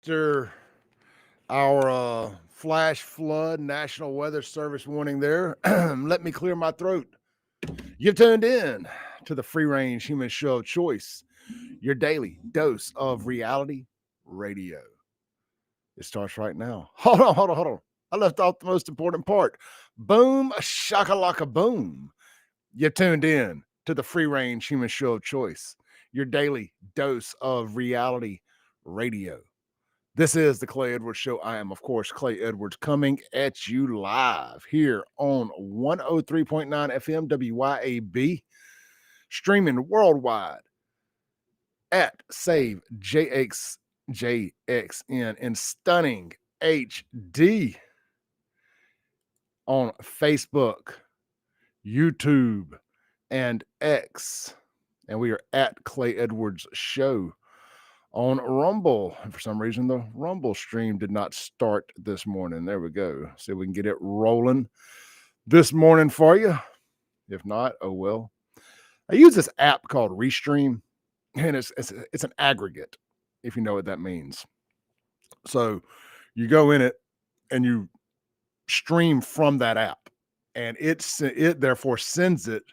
After our flash flood National Weather Service warning there, let me clear my throat. You've tuned in to the free range human show of choice, your daily dose of reality radio. It starts right now. Hold on. I left off the most important part. Boom, shakalaka boom. You tuned in to the free range human show of choice, your daily dose of reality radio. This is the Clay Edwards Show. I am, of course, Clay Edwards, coming at you live here on 103.9 FM WYAB, streaming worldwide at Save JXJXN in stunning HD on Facebook, YouTube, and X. And we are at Clay Edwards Show on Rumble. And for some reason, the Rumble stream did not start this morning. There we go. See if we can get it rolling this morning for you. If not, oh well. I use this app called Restream, and it's an aggregate, if you know what that means. So you go in it and you stream from that app, and it therefore sends it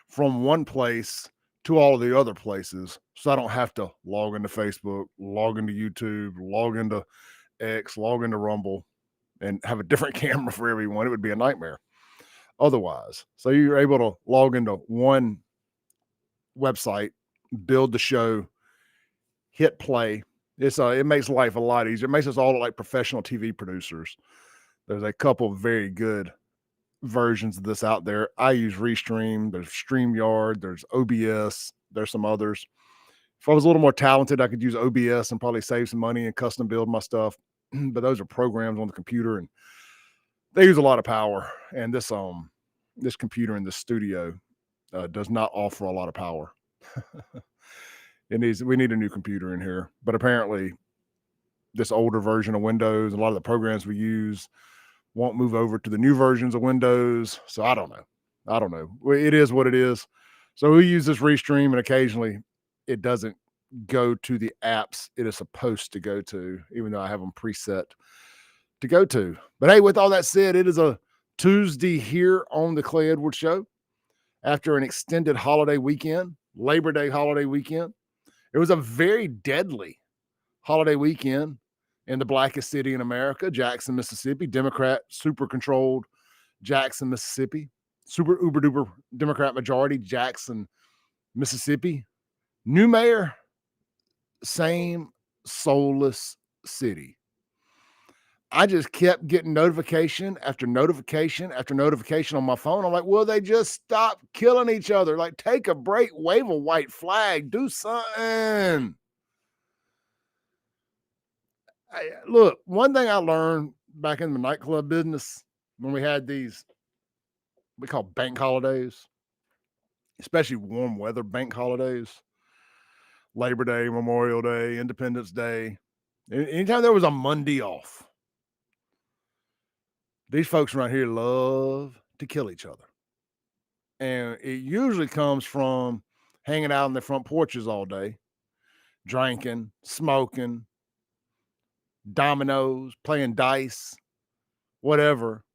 from one place to all of the other places. So I don't have to log into Facebook, log into YouTube, log into X, log into Rumble, and have a different camera for everyone. It would be a nightmare otherwise. So you're able to log into one website, build the show, hit play. It makes life a lot easier. It makes us all like professional TV producers. There's a couple of very good versions of this out there. I use Restream. There's StreamYard. There's OBS. There's some others. If I was a little more talented, I could use OBS and probably save some money and custom build my stuff. But those are programs on the computer, and they use a lot of power. And this computer in the studio does not offer a lot of power. We need a new computer in here. But apparently, this older version of Windows, a lot of the programs we use won't move over to the new versions of Windows. So I don't know. It is what it is. So we use this Restream, and occasionally it doesn't go to the apps it is supposed to go to, even though I have them preset to go to. But hey, with all that said, it is a Tuesday here on the Clay Edwards Show after an extended holiday weekend, Labor Day holiday weekend. It was a very deadly holiday weekend in the blackest city in America, Jackson, Mississippi. Democrat, super controlled Jackson, Mississippi. Super uber duper Democrat majority, Jackson, Mississippi. New mayor, same soulless city. I just kept getting notification after notification after notification on my phone. I'm like, will they just stop killing each other? Like, take a break, wave a white flag, do something. Look, one thing I learned back in the nightclub business when we had these, we call bank holidays, especially warm weather bank holidays, Labor Day, Memorial Day, Independence Day. Anytime there was a Monday off, these folks around here love to kill each other. And it usually comes from hanging out on their front porches all day, drinking, smoking, dominoes, playing dice, whatever.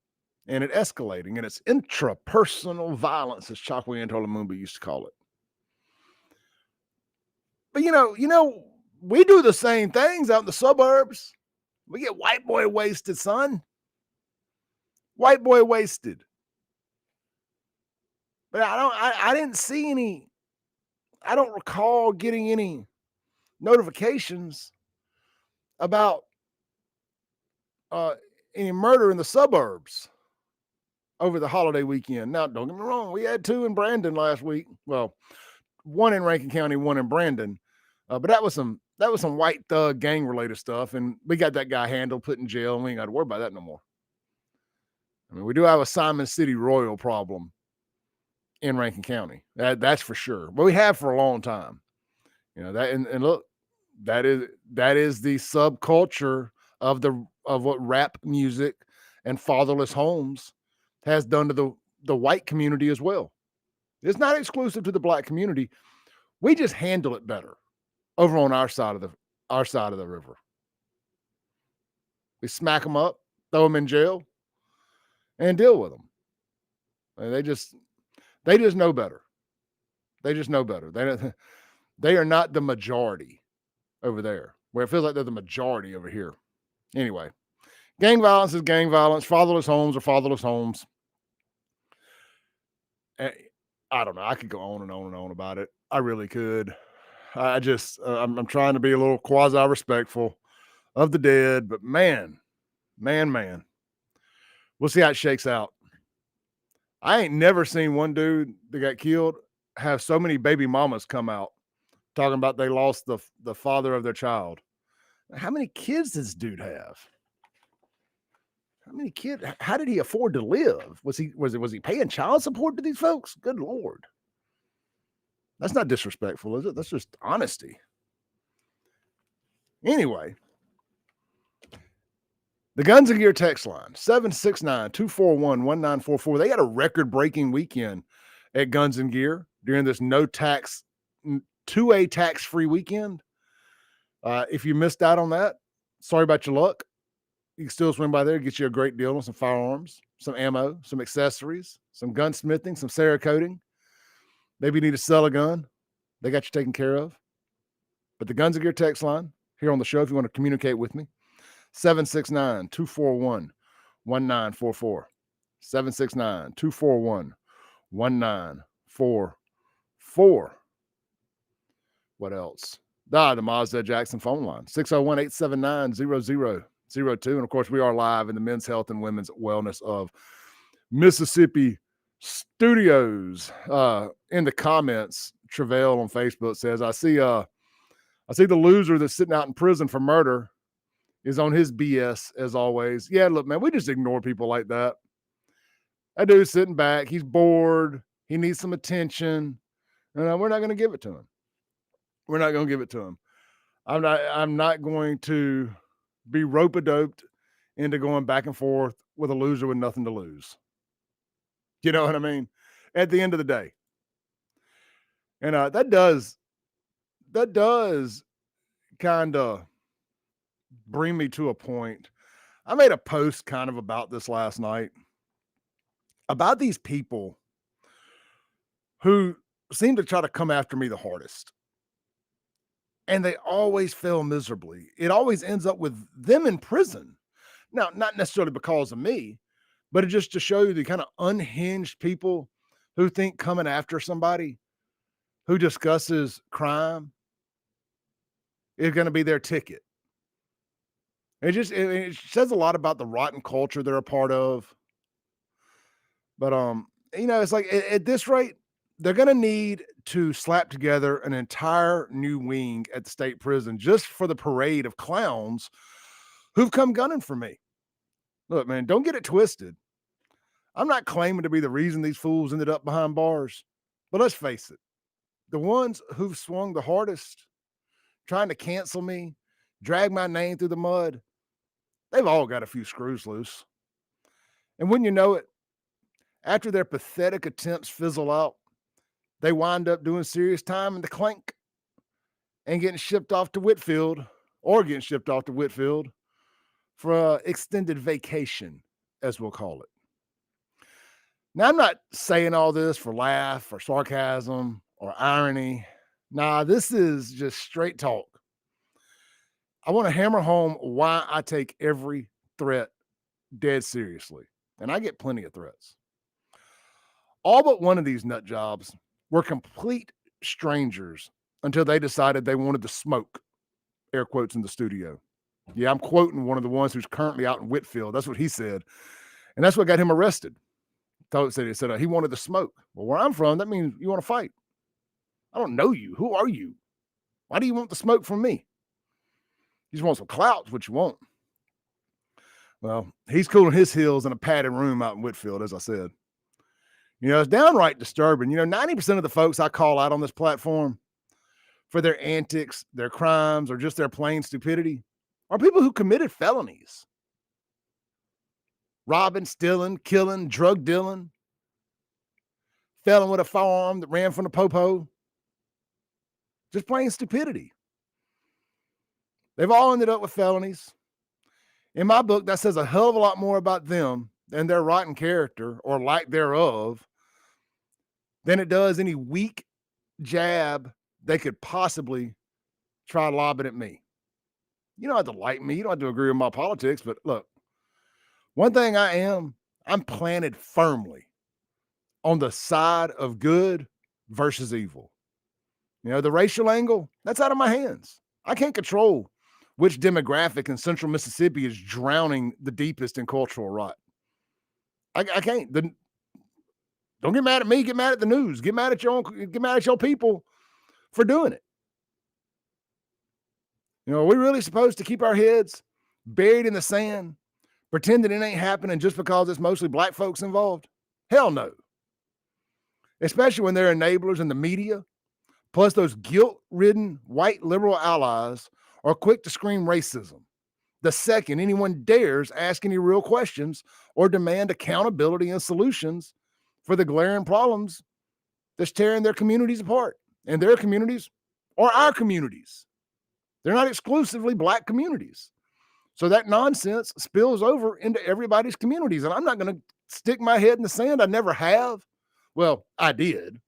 And it escalating. And it's intrapersonal violence, as Chakwe Lumumba used to call it. But we do the same things out in the suburbs. We get white boy wasted, son. White boy wasted. But I didn't see any, I don't recall getting any notifications about any murder in the suburbs over the holiday weekend. Now, don't get me wrong, we had 2 in Brandon last week. Well, 1 in Rankin County, 1 in Brandon. But that was some white thug gang related stuff, and we got that guy handled, put in jail, and we ain't got to worry about that no more. I mean, we do have a Simon City Royal problem in Rankin County. That's for sure. But we have for a long time. That, and look, that is the subculture of what rap music and fatherless homes has done to the white community as well. It's not exclusive to the black community. We just handle it better over on our side of the river. We smack them up, throw them in jail, and deal with them. And they just know better. They just know better. They are not the majority over there, where it feels like they're the majority over here. Anyway, gang violence is gang violence. Fatherless homes are fatherless homes. I don't know. I could go on and on and on about it. I really could. I'm trying to be a little quasi respectful of the dead, but man, we'll see how it shakes out. I ain't never seen one dude that got killed have so many baby mamas come out talking about they lost the father of their child. How many kids does this dude have? How many kids? How did he afford to live? Was he paying child support to these folks? Good Lord. That's not disrespectful, is it? That's just honesty. Anyway, the Guns and Gear text line, 769-241-1944. They had a record-breaking weekend at Guns and Gear during this no tax, 2A tax-free weekend. If you missed out on that, sorry about your luck. You can still swing by there, get you a great deal on some firearms, some ammo, some accessories, some gunsmithing, some Cerakoting. Maybe you need to sell a gun. They got you taken care of. But the Guns and Gear text line here on the show, if you want to communicate with me, 769-241-1944. 769-241-1944. What else? The Mazda Jackson phone line, 601-879-0002. And of course, we are live in the Men's Health and Women's Wellness of Mississippi studios. In the comments, Travell on Facebook says, I see the loser that's sitting out in prison for murder is on his BS as always. Yeah, look, man, we just ignore people like that. That dude's sitting back. He's bored. He needs some attention. And we're not going to give it to him. We're not going to give it to him. I'm not going to be rope-a-doped into going back and forth with a loser with nothing to lose. You know what I mean? At the end of the day. And that does kind of bring me to a point. I made a post kind of about this last night, about these people who seem to try to come after me the hardest. And they always fail miserably. It always ends up with them in prison. Now, not necessarily because of me, but it just to show you the kind of unhinged people who think coming after somebody who discusses crime is going to be their ticket. It says a lot about the rotten culture they're a part of. But it's like at this rate, they're going to need to slap together an entire new wing at the state prison just for the parade of clowns who've come gunning for me. Look, man, don't get it twisted. I'm not claiming to be the reason these fools ended up behind bars, but let's face it. The ones who've swung the hardest, trying to cancel me, drag my name through the mud, they've all got a few screws loose. And when you know it, after their pathetic attempts fizzle out, they wind up doing serious time in the clank and getting shipped off to Whitfield for an extended vacation, as we'll call it. Now, I'm not saying all this for laugh or sarcasm or irony. Nah, this is just straight talk. I want to hammer home why I take every threat dead seriously. And I get plenty of threats. All but one of these nut jobs were complete strangers until they decided they wanted to smoke, air quotes in the studio. Yeah, I'm quoting one of the ones who's currently out in Whitfield. That's what he said. And that's what got him arrested. He said he wanted to smoke. Well, where I'm from, that means you want to fight. I don't know you. Who are you? Why do you want the smoke from me? You just want some clout, is what you want. Well, he's cooling his heels in a padded room out in Whitfield, as I said. It's downright disturbing. 90% of the folks I call out on this platform for their antics, their crimes, or just their plain stupidity are people who committed felonies. Robbing, stealing, killing, drug dealing, felon with a firearm that ran from the popo. Just plain stupidity. They've all ended up with felonies. In my book, that says a hell of a lot more about them and their rotten character or lack thereof than it does any weak jab they could possibly try lobbing at me. You don't have to like me. You don't have to agree with my politics. But look, one thing I'm planted firmly on the side of good versus evil. The racial angle, that's out of my hands. I can't control which demographic in central Mississippi is drowning the deepest in cultural rot. I can't. Don't get mad at me. Get mad at the news. Get mad at your people for doing it. Are we really supposed to keep our heads buried in the sand, pretending it ain't happening just because it's mostly black folks involved? Hell no. Especially when they're enablers in the media, plus those guilt-ridden white liberal allies are quick to scream racism the second anyone dares ask any real questions or demand accountability and solutions for the glaring problems that's tearing their communities apart. And their communities are our communities. They're not exclusively black communities. So that nonsense spills over into everybody's communities. And I'm not going to stick my head in the sand. I never have. Well, I did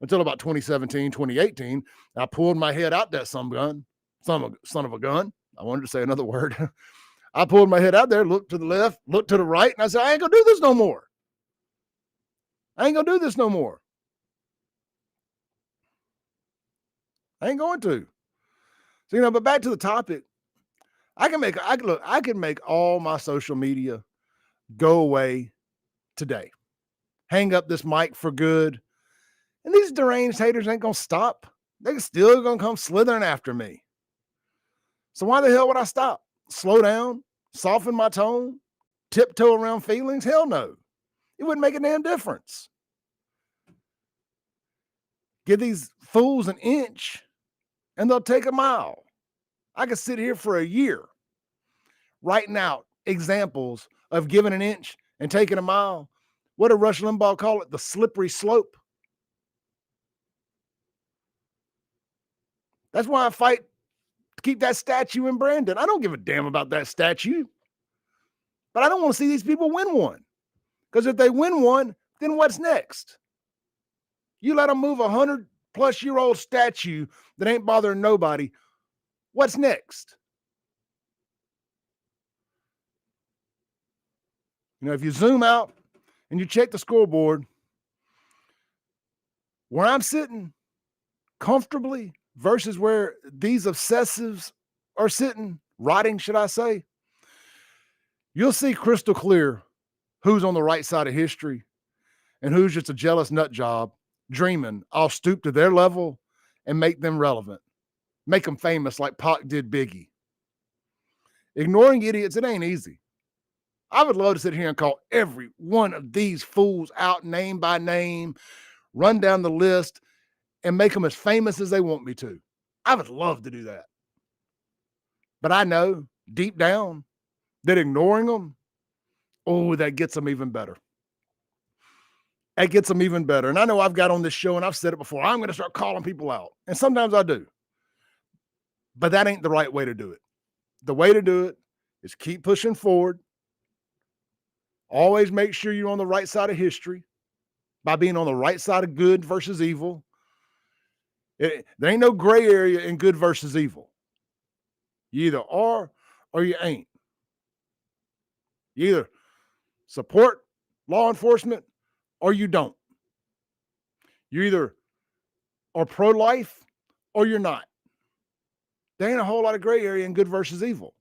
until about 2017, 2018. I pulled my head out that son of a gun. I wanted to say another word. I pulled my head out there, looked to the left, looked to the right, and I said, I ain't going to do this no more. I ain't going to do this no more. I ain't going to. So, but back to the topic. I can make all my social media go away today. Hang up this mic for good. And these deranged haters ain't going to stop. They're still going to come slithering after me. So why the hell would I stop? Slow down, soften my tone, tiptoe around feelings? Hell no. It wouldn't make a damn difference. Give these fools an inch and they'll take a mile. I could sit here for a year writing out examples of giving an inch and taking a mile. What did Rush Limbaugh call it? The slippery slope. That's why I fight to keep that statue in Brandon. I don't give a damn about that statue. But I don't want to see these people win one. Because if they win one, then what's next? You let them move a 100-plus-year-old statue that ain't bothering nobody. What's next? If you zoom out and you check the scoreboard, where I'm sitting comfortably versus where these obsessives are sitting, rotting, should I say, you'll see crystal clear who's on the right side of history and who's just a jealous nut job dreaming I'll stoop to their level and make them relevant, make them famous like Pac did Biggie. Ignoring idiots, it ain't easy. I would love to sit here and call every one of these fools out name by name, run down the list, and make them as famous as they want me to. I would love to do that. But I know deep down that ignoring them, that gets them even better. That gets them even better. And I know I've got on this show and I've said it before, I'm going to start calling people out. And sometimes I do. But that ain't the right way to do it. The way to do it is keep pushing forward. Always make sure you're on the right side of history by being on the right side of good versus evil. There ain't no gray area in good versus evil. You either are or you ain't. You either support law enforcement or you don't. You either are pro-life or you're not. There ain't a whole lot of gray area in good versus evil.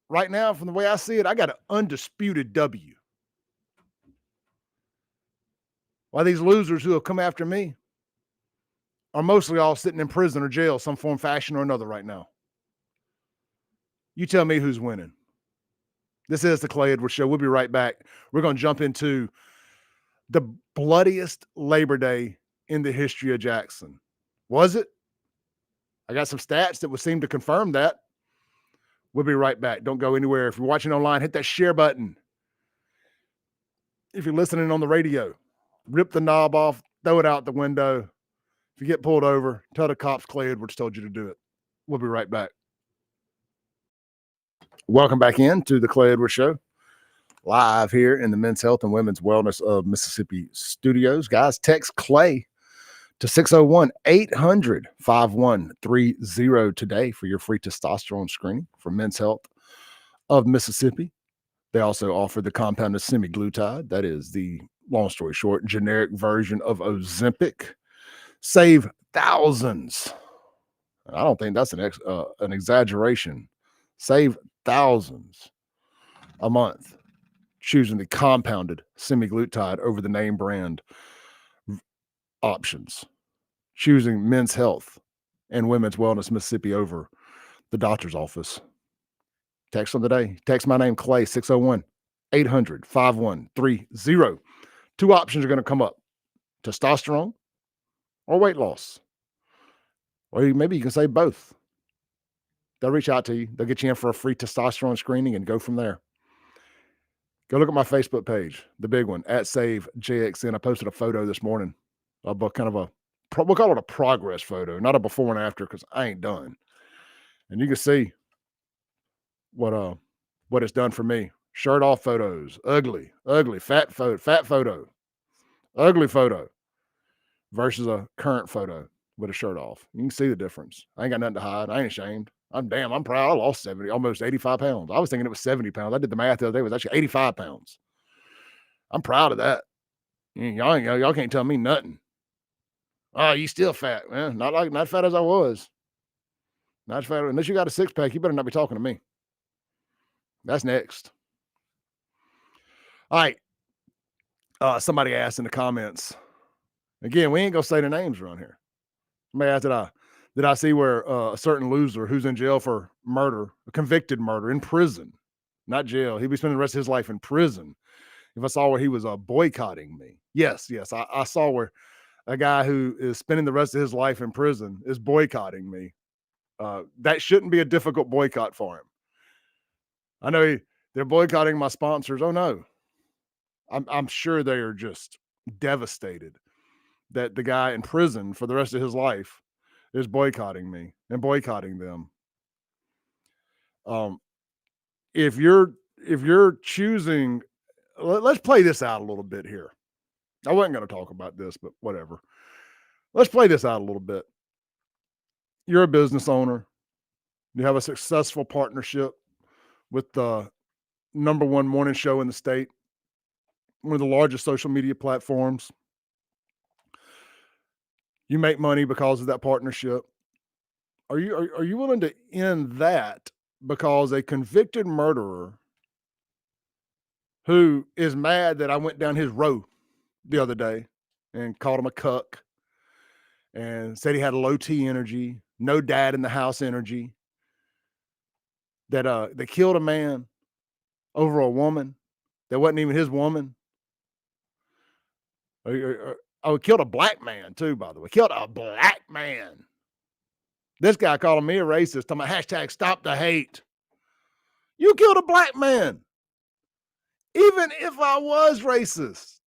Right now, from the way I see it, I got an undisputed W. While these losers who have come after me are mostly all sitting in prison or jail, some form, fashion, or another right now. You tell me who's winning. This is the Clay Edwards Show. We'll be right back. We're going to jump into the bloodiest Labor Day in the history of Jackson. Was it? I got some stats that would seem to confirm that. We'll be right back. Don't go anywhere. If you're watching online, hit that share button. If you're listening on the radio, rip the knob off, throw it out the window. If you get pulled over, tell the cops Clay Edwards told you to do it. We'll be right back. Welcome back in to the Clay Edwards Show, live here in the Men's Health and Women's Wellness of Mississippi studios. Guys, text Clay to 601-800-5130 today for your free testosterone screening for Men's Health of Mississippi. They also offer the compounded semaglutide. That is the, long story short, generic version of Ozempic. Save thousands. I don't think that's an exaggeration. Save thousands a month choosing the compounded semaglutide over the name brand options. Choosing Men's Health and Women's Wellness Mississippi over the doctor's office. Text them today. Text my name, Clay, 601-800-5130. Two options are going to come up: testosterone or weight loss. Or maybe you can say both. They'll reach out to you. They'll get you in for a free testosterone screening and go from there. Go look at my Facebook page, the big one, @SaveJXN. I posted a photo this morning of we'll call it a progress photo, not a before and after, because I ain't done. And you can see what it's done for me. Shirt off photos, ugly, fat photo, ugly photo versus a current photo with a shirt off. You can see the difference. I ain't got nothing to hide. I ain't ashamed. I'm proud. I lost 70, almost 85 pounds. I was thinking it was 70 pounds. I did the math the other day. It was actually 85 pounds. I'm proud of that. Y'all can't tell me nothing. Oh, you still fat, man. Not fat as I was. Not fat. Unless you got a six pack, you better not be talking to me. That's next. All right. Somebody asked in the comments. Again, we ain't gonna say their names around here. Somebody asked, did I see where a certain loser who's in jail for murder, a convicted murder, in prison, not jail, he'd be spending the rest of his life in prison. If I saw where he was boycotting me. Yes. I saw where a guy who is spending the rest of his life in prison is boycotting me. That shouldn't be a difficult boycott for him. I know they're boycotting my sponsors. Oh no. I'm sure they are just devastated that the guy in prison for the rest of his life is boycotting me and boycotting them. If you're choosing, let's play this out a little bit here. I wasn't going to talk about this, but whatever. Let's play this out a little bit. You're a business owner. You have a successful partnership with the #1 morning show in the state, one of the largest social media platforms. You make money because of that partnership. Are you willing to end that because a convicted murderer who is mad that I went down his row the other day and called him a cuck and said he had a low T energy, no dad in the house energy, that they killed a man over a woman that wasn't even his woman? Oh, killed a black man too, by the way. Killed a black man. This guy calling me a racist. I'm a #stop the hate. You killed a black man. Even if I was racist,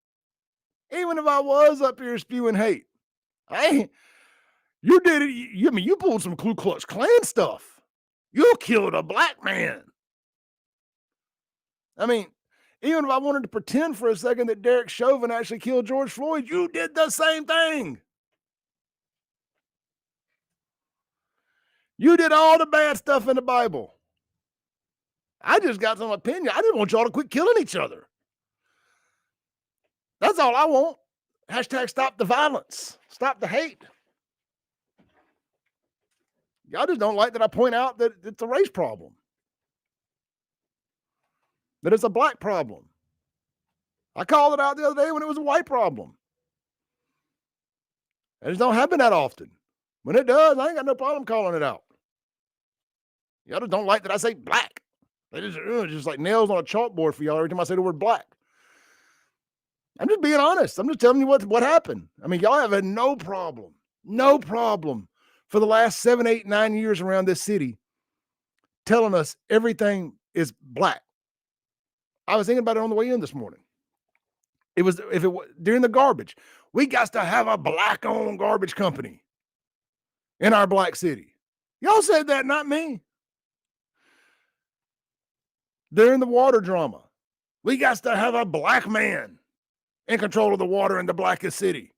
even if I was up here spewing hate, you did it. You pulled some Ku Klux Klan stuff. You killed a black man. I mean, even if I wanted to pretend for a second that Derek Chauvin actually killed George Floyd, you did the same thing. You did all the bad stuff in the Bible. I just got some opinion. I just want y'all to quit killing each other. That's all I want. #stop the violence. Stop the hate. Y'all just don't like that I point out that it's a race problem, that it's a black problem. I called it out the other day when it was a white problem. It just don't happen that often. When it does, I ain't got no problem calling it out. Y'all just don't like that I say black. They just like nails on a chalkboard for y'all every time I say the word black. I'm just being honest. I'm just telling you what happened. I mean, y'all have had no problem for the last 7, 8, 9 years around this city telling us everything is black. I was thinking about it on the way in this morning. It was during the garbage. We got to have a black-owned garbage company. in our black city. Y'all said that, not me. During the water drama, we got to have a black man in control of the water in the blackest city.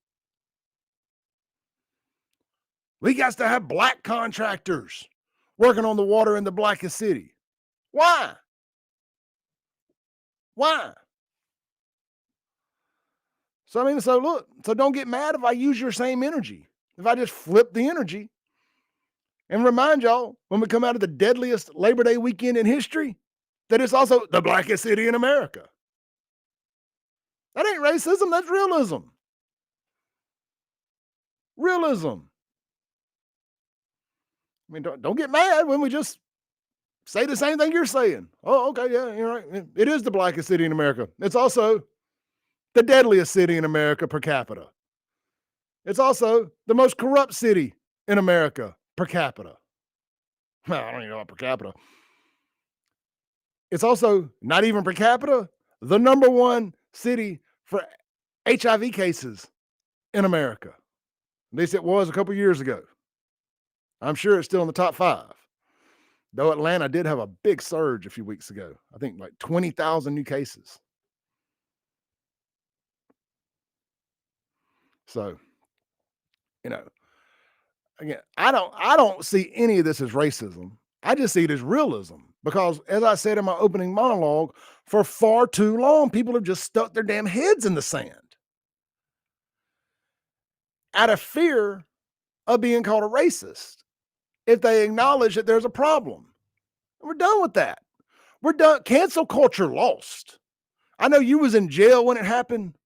We got to have black contractors working on the water in the blackest city. Why? Why? So look, so don't get mad if I use your same energy. If I just flip the energy and remind y'all when we come out of the deadliest Labor Day weekend in history, that it's also the blackest city in America. That ain't racism, that's realism. Realism. I mean, don't get mad when we just say the same thing you're saying. Oh, okay, yeah, you're right. It is the blackest city in America. It's also the deadliest city in America per capita. It's also the most corrupt city in America per capita. Well, I don't even know about per capita. It's also not even per capita, the number one city for HIV cases in America. At least it was a couple years ago. I'm sure it's still in the top 5. Though Atlanta did have a big surge a few weeks ago. I think like 20,000 new cases. So, you know, again, I don't see any of this as racism. I just see it as realism because, as I said in my opening monologue, for far too long, people have just stuck their damn heads in the sand out of fear of being called a racist if they acknowledge that there's a problem. We're done with that. We're done. Cancel culture lost. I know you was in jail when it happened.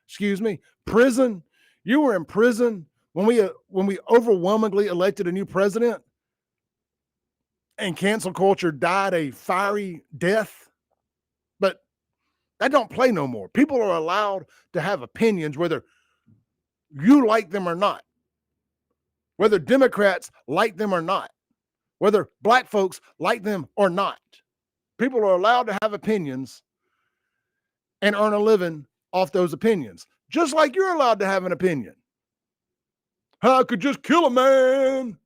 Excuse me, prison. You were in prison when we overwhelmingly elected a new president and cancel culture died a fiery death. But that don't play no more. People are allowed to have opinions whether you like them or not, whether Democrats like them or not, whether black folks like them or not. People are allowed to have opinions and earn a living off those opinions, just like you're allowed to have an opinion. I could just kill a man.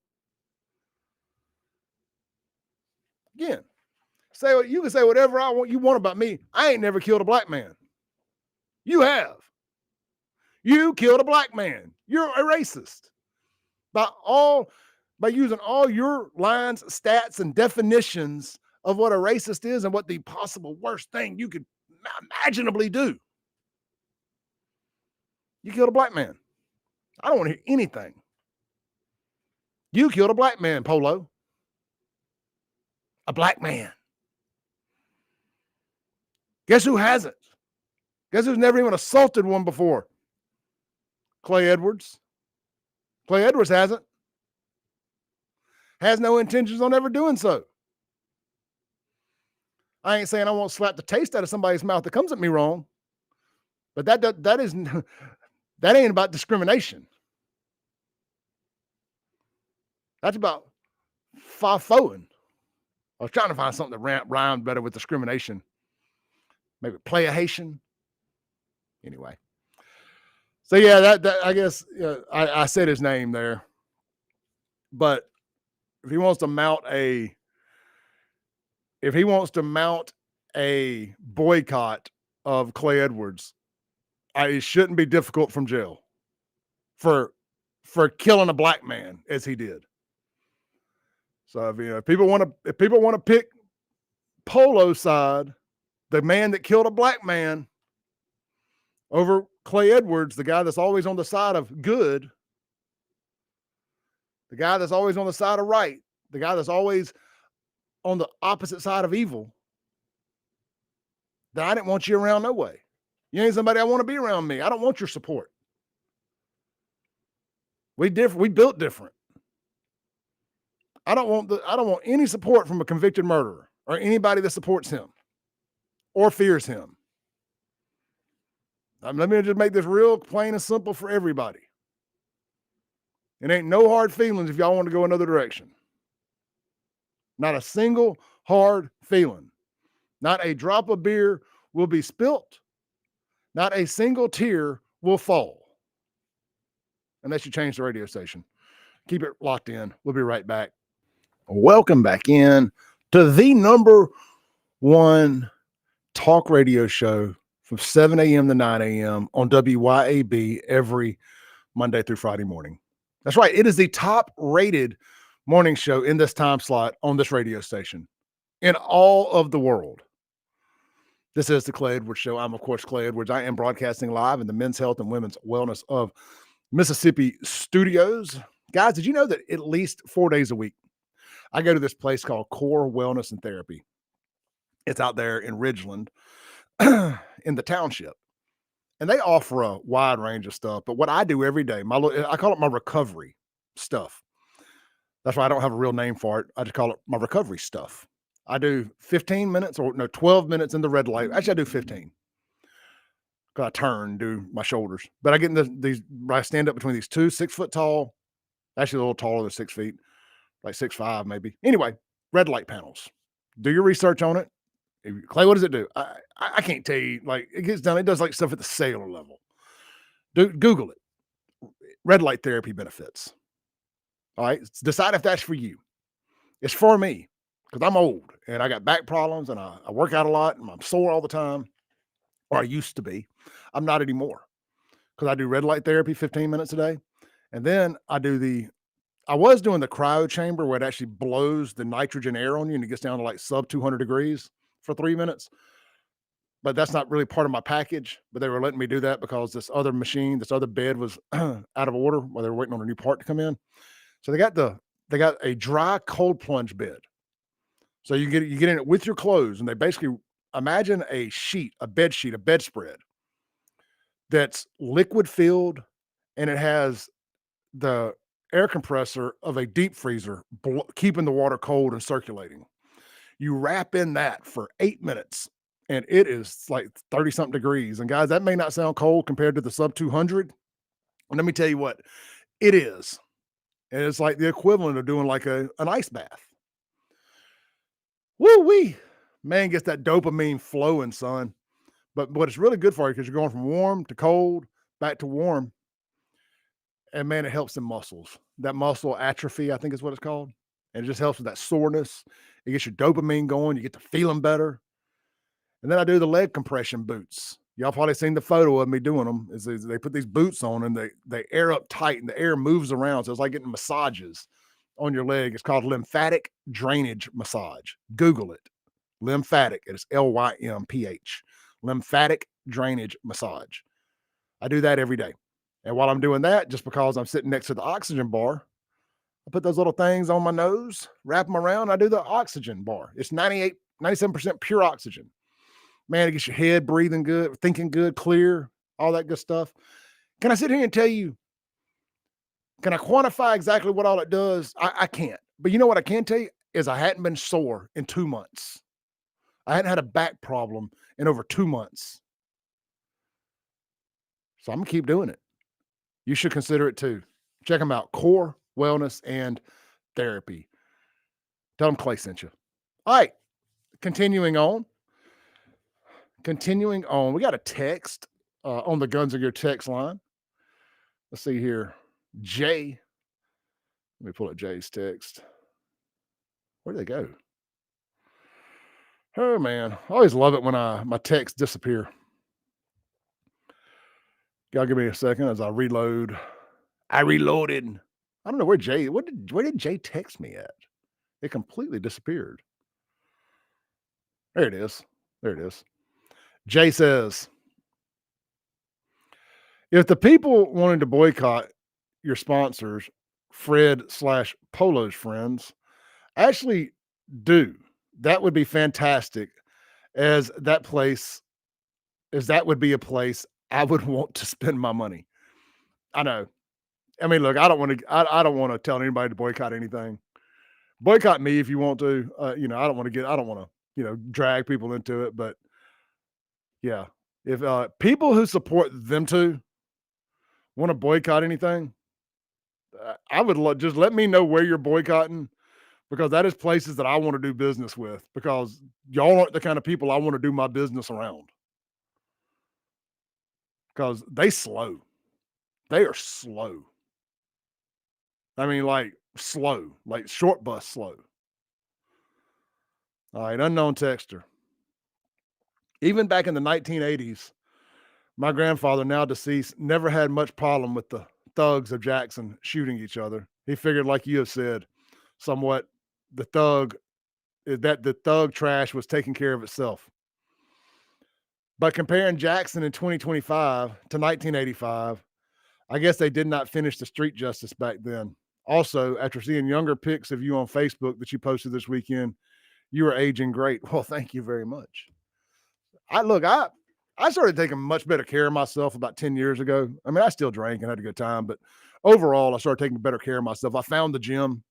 Again, you can say whatever you want about me. I ain't never killed a black man. You have. You killed a black man. You're a racist. By using all your lines, stats, and definitions of what a racist is and what the possible worst thing you could imaginably do. You killed a black man. I don't want to hear anything. You killed a black man, Polo. A black man. Guess who hasn't? Guess who's never even assaulted one before? Clay Edwards. Clay Edwards hasn't. Has no intentions on ever doing so. I ain't saying I won't slap the taste out of somebody's mouth that comes at me wrong, but that ain't about discrimination. That's about fa-foing. I was trying to find something that rhymed better with discrimination. Maybe play a Haitian. Anyway. So yeah, that I guess I said his name there. But if he wants to mount a boycott of Clay Edwards, it shouldn't be difficult from jail for killing a black man as he did. So if people want to pick Polo's side, the man that killed a black man, over Clay Edwards, the guy that's always on the side of good, the guy that's always on the side of right, the guy that's always on the opposite side of evil, then I didn't want you around no way. You ain't somebody I want to be around me. I don't want your support. We built different. I don't want any support from a convicted murderer or anybody that supports him or fears him. Let me just make this real plain and simple for everybody. It ain't no hard feelings if y'all want to go another direction. Not a single hard feeling. Not a drop of beer will be spilt. Not a single tear will fall. Unless you change the radio station. Keep it locked in. We'll be right back. Welcome back in to the number one talk radio show from 7 a.m. to 9 a.m. on WYAB every Monday through Friday morning. That's right. It is the top rated morning show in this time slot on this radio station in all of the world. This is the Clay Edwards Show. I'm, of course, Clay Edwards. I am broadcasting live in the Men's Health and Women's Wellness of Mississippi studios. Guys, did you know that at least 4 days a week, I go to this place called Core Wellness and Therapy? It's out there in Ridgeland in the township. And they offer a wide range of stuff. But what I do every day, I call it my recovery stuff. That's why I don't have a real name for it. I just call it my recovery stuff. I do 15 minutes 12 minutes in the red light. Actually, I do 15. Because I turn, do my shoulders. But I get in these, I stand up between these two 6 foot tall, actually a little taller than 6 feet, like 6'5" maybe. Anyway, red light panels. Do your research on it. Clay, what does it do? I can't tell you. Like, it gets done. It does like stuff at the cellular level. Google it. Red light therapy benefits. All right. Decide if that's for you. It's for me because I'm old and I got back problems and I work out a lot and I'm sore all the time, or I used to be. I'm not anymore because I do red light therapy 15 minutes a day. And then I was doing the cryo chamber where it actually blows the nitrogen air on you and it gets down to like sub 200 degrees for 3 minutes. But that's not really part of my package. But they were letting me do that because this other bed was out of order while they were waiting on a new part to come in. So they got a dry cold plunge bed. So you get in it with your clothes, and they basically imagine a bedspread that's liquid filled, and it has the air compressor of a deep freezer keeping the water cold and circulating. You wrap in that for 8 minutes and it is like 30 something degrees. And guys, that may not sound cold compared to the sub 200. And let me tell you what it is. And it's like the equivalent of doing like an ice bath. Woo wee, man, gets that dopamine flowing, son. But what it's really good for you because you're going from warm to cold, back to warm. And man, it helps the muscles. That muscle atrophy, I think is what it's called. And it just helps with that soreness. It gets your dopamine going. You get to feeling better. And then I do the leg compression boots. Y'all probably seen the photo of me doing them. They put these boots on and they air up tight and the air moves around. So it's like getting massages on your leg. It's called lymphatic drainage massage. Google it. Lymphatic. It's LYMPH. Lymphatic drainage massage. I do that every day. And while I'm doing that, just because I'm sitting next to the oxygen bar, I put those little things on my nose, wrap them around. I do the oxygen bar. It's 97% pure oxygen. Man, it gets your head breathing good, thinking good, clear, all that good stuff. Can I sit here and tell you, can I quantify exactly what all it does? I can't. But you know what I can tell you is I hadn't been sore in 2 months. I hadn't had a back problem in over 2 months. So I'm going to keep doing it. You should consider it too. Check them out. Core Wellness and Therapy. Tell them Clay sent you. All right. Continuing on. We got a text on the Guns of Your text line. Let's see here. Jay. Let me pull up Jay's text. Where'd they go? Oh, man. I always love it when my texts disappear. Y'all give me a second as I reload. I reloaded. I don't know where did Jay text me at? It completely disappeared. There it is. Jay says, if the people wanting to boycott your sponsors, Fred/Polo's friends, actually do, that would be fantastic, as that would be a place I would want to spend my money. I know. I mean, look, I don't want to tell anybody to boycott anything. Boycott me if you want to. I don't want to, drag people into it. But yeah, if people who support them to want to boycott anything, I would just let me know where you're boycotting, because that is places that I want to do business with, because y'all aren't the kind of people I want to do my business around, because they are slow. I mean, like slow, like short bus slow. All right, unknown texter. Even back in the 1980s, my grandfather, now deceased, never had much problem with the thugs of Jackson shooting each other. He figured, like you have said, somewhat the thug that the thug trash was taking care of itself. But comparing Jackson in 2025 to 1985, I guess they did not finish the street justice back then. Also, after seeing younger pics of you on Facebook that you posted this weekend, you are aging great. Well, thank you very much. I started taking much better care of myself about 10 years ago. I mean, I still drank and had a good time, but overall, I started taking better care of myself. I found the gym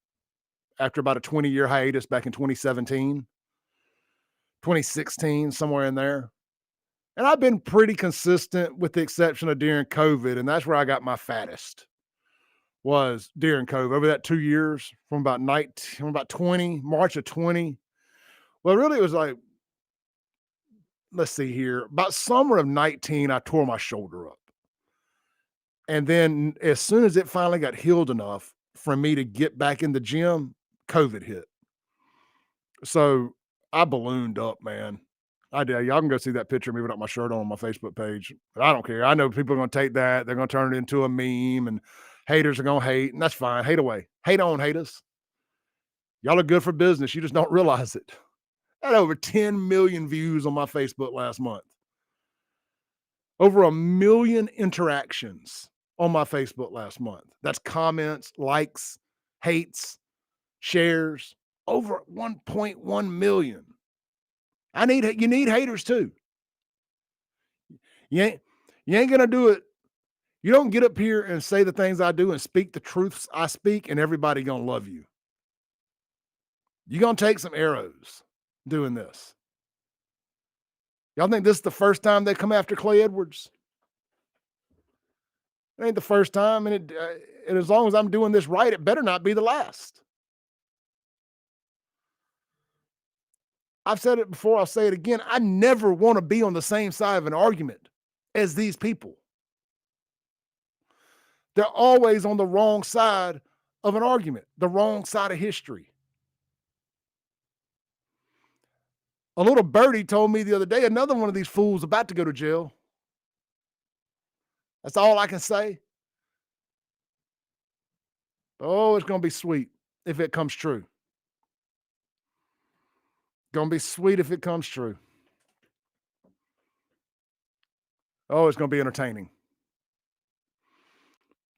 after about a 20-year hiatus back in 2017, 2016, somewhere in there. And I've been pretty consistent with the exception of during COVID, and that's where I got my fattest was during COVID. Over that 2 years, from about 20, March of 20. Well, really, it was like, let's see here, about summer of 19, I tore my shoulder up. And then as soon as it finally got healed enough for me to get back in the gym, COVID hit. So I ballooned up, man. I did. Y'all can go see that picture of me without my shirt on my Facebook page. But I don't care. I know people are going to take that. They're going to turn it into a meme and haters are going to hate. And that's fine. Hate away. Hate on, haters. Y'all are good for business. You just don't realize it. I had over 10 million views on my Facebook last month. Over 1 million interactions on my Facebook last month. That's comments, likes, hates, shares. Over 1.1 million. You need haters too. You ain't gonna do it. You don't get up here and say the things I do and speak the truths I speak, and everybody gonna love you. You're gonna take some arrows doing this. Y'all think this is the first time they come after Clay Edwards? It ain't the first time, and as long as I'm doing this right, it better not be the last. I've said it before, I'll say it again. I never want to be on the same side of an argument as these people. They're always on the wrong side of an argument, the wrong side of history. A little birdie told me the other day, another one of these fools about to go to jail. That's all I can say. Oh, it's going to be sweet if it comes true. Going to be sweet if it comes true. Oh, it's going to be entertaining.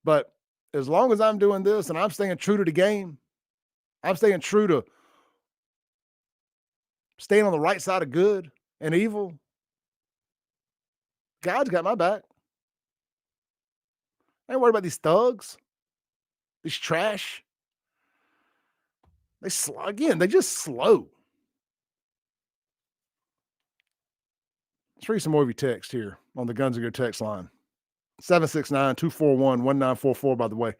But as long as I'm doing this and I'm staying true to the game, I'm staying true to staying on the right side of good and evil, God's got my back. I ain't worried about these thugs, these trash. They just slow. Let's read some more of your text here on the Guns and Go text line. 769-241-1944, by the way.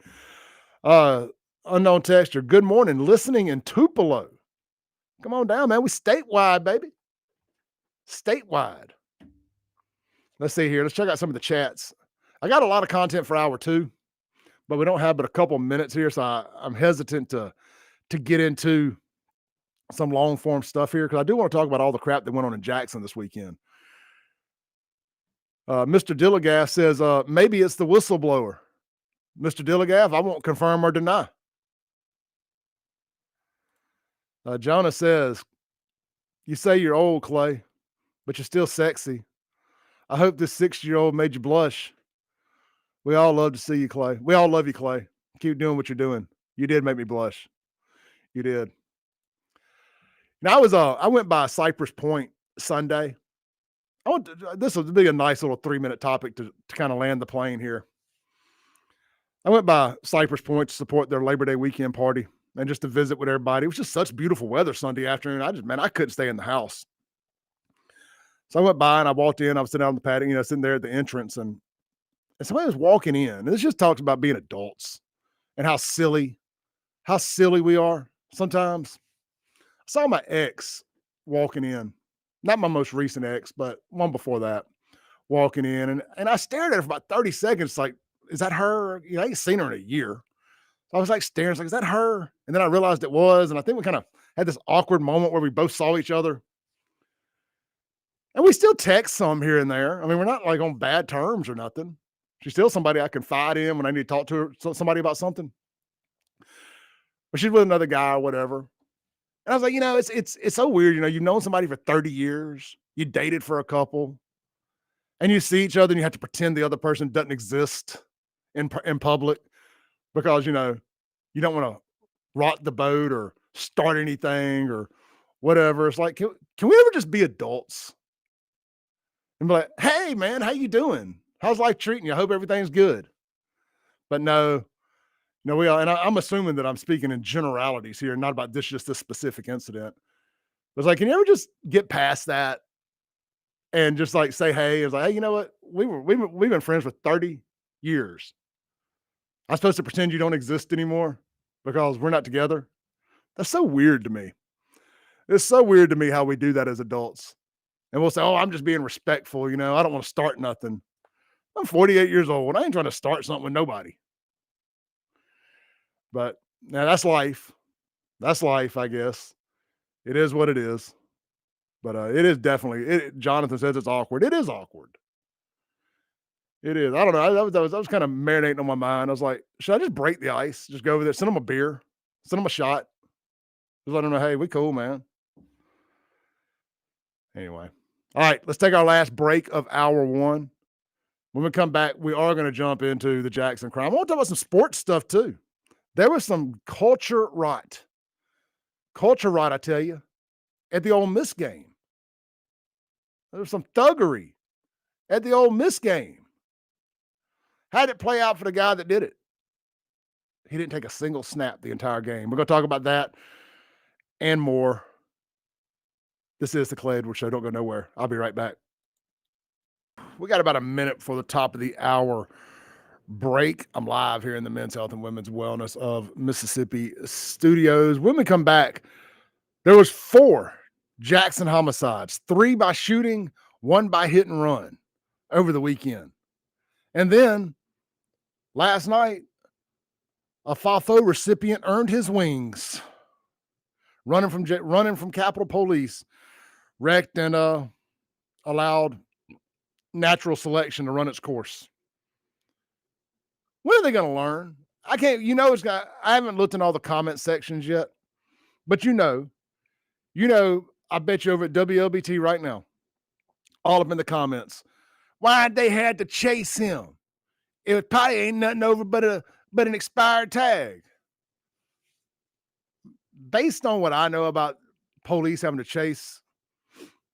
Unknown texter, good morning, listening in Tupelo. Come on down, man. We statewide, baby. Statewide. Let's see here. Let's check out some of the chats. I got a lot of content for hour 2, but we don't have but a couple minutes here, so I'm hesitant to get into some long form stuff here because I do want to talk about all the crap that went on in Jackson this weekend. Mr. Dilligaff says, maybe it's the whistleblower. Mr. Dilligaff, I won't confirm or deny. Jonah says, you say you're old, Clay, but you're still sexy. I hope this 6-year-old made you blush. We all love to see you, Clay. We all love you, Clay. Keep doing what you're doing. You did make me blush. You did. Now I went by Cypress Point Sunday. This will be a nice little 3-minute topic to kind of land the plane here. I went by Cypress Point to support their Labor Day weekend party and just to visit with everybody. It was just such beautiful weather Sunday afternoon. I couldn't stay in the house. So I went by and I walked in. I was sitting out on the patio, sitting there at the entrance, and somebody was walking in. And this just talks about being adults and how silly we are sometimes. I saw my ex walking in. Not my most recent ex, but one before that, walking in. And I stared at her for about 30 seconds, like, is that her? I ain't seen her in a year. So I was like staring, I was like, is that her? And then I realized it was. And I think we kind of had this awkward moment where we both saw each other. And we still text some here and there. I mean, we're not like on bad terms or nothing. She's still somebody I confide in when I need to talk to her, somebody about something. But she's with another guy or whatever. And I was like, it's so weird. You've known somebody for 30 years, you dated for a couple, and you see each other and you have to pretend the other person doesn't exist in public because you don't want to rock the boat or start anything or whatever. It's like, can we ever just be adults and be like, hey man, how you doing? How's life treating you? I hope everything's good. But no, we are, and I'm assuming that I'm speaking in generalities here, not about just this specific incident. It's like, can you ever just get past that and just like say, hey, it's like, hey, you know what? We've been friends for 30 years. I'm supposed to pretend you don't exist anymore because we're not together. That's so weird to me. It's so weird to me how we do that as adults. And we'll say, oh, I'm just being respectful. I don't want to start nothing. I'm 48 years old. I ain't trying to start something with nobody. But now that's life. That's life, I guess. It is what it is. But it is definitely, Jonathan says it's awkward. It is awkward. It is. I don't know. That was kind of marinating on my mind. I was like, should I just break the ice? Just go over there, send them a beer, send them a shot. Just let them know, hey, we cool, man. Anyway. All right, let's take our last break of hour one. When we come back, we are going to jump into the Jackson crime. I want to talk about some sports stuff too. There was some culture rot. Culture rot, I tell you, at the Ole Miss game. There was some thuggery at the Ole Miss game. How did it play out for the guy that did it? He didn't take a single snap the entire game. We're going to talk about that and more. This is the Clay Edwards Show. Don't go nowhere. I'll be right back. We got about a minute before the top of the hour break. I'm live here in the Men's Health and Women's Wellness of Mississippi studios. When we come back, there was 4 Jackson homicides, 3 by shooting, 1 by hit and run over the weekend. And then last night, a FAFO recipient earned his wings, running from Capitol Police, wrecked and allowed natural selection to run its course. When are they going to learn? I can't, I haven't looked in all the comment sections yet, but I bet you over at WLBT right now, all up in the comments, why'd they had to chase him? It probably ain't nothing over but an expired tag. Based on what I know about police having to chase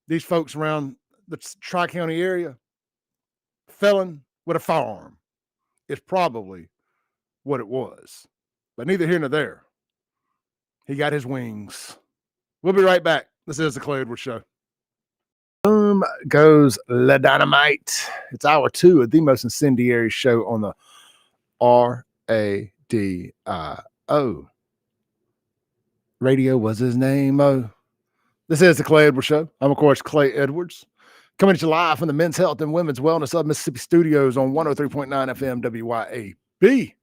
these folks around the Tri-County area, felon with a firearm is probably what it was. But neither here nor there. He got his wings. We'll be right back. This is the Clay Edwards Show. Boom goes La Dynamite. It's hour 2 of the most incendiary show on the RADIO. Radio was his name. Oh, this is the Clay Edwards Show. I'm, of course, Clay Edwards, coming at you live from the Men's Health and Women's Wellness of Mississippi studios on 103.9 FM WYAB,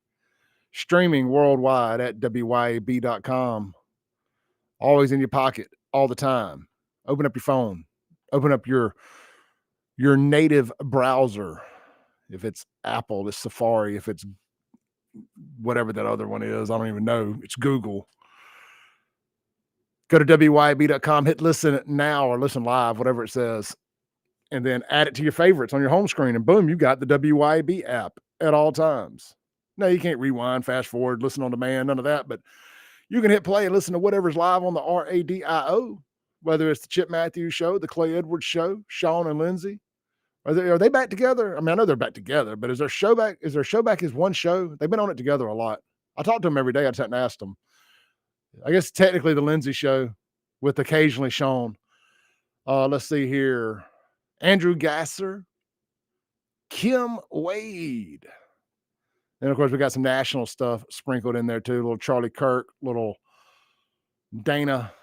streaming worldwide at WYAB.com. Always in your pocket, all the time. Open up your phone. Open up your native browser. If it's Apple, it's Safari. If it's whatever that other one is, I don't even know. It's Google. Go to WYAB.com, hit listen now or listen live, whatever it says, and then add it to your favorites on your home screen, and boom, you got the WYAB app at all times. No, you can't rewind, fast forward, listen on demand, none of that, but you can hit play and listen to whatever's live on the RADIO, whether it's the Chip Matthews Show, the Clay Edwards Show, Sean and Lindsay. Are they back together? I mean, I know they're back together, but is their show back as one show? They've been on it together a lot. I talk to them every day. I just haven't asked them. I guess technically the Lindsay Show with occasionally Sean. Let's see here. Andrew Gasser, Kim Wade. And of course, we got some national stuff sprinkled in there too. Little Charlie Kirk, little Dana.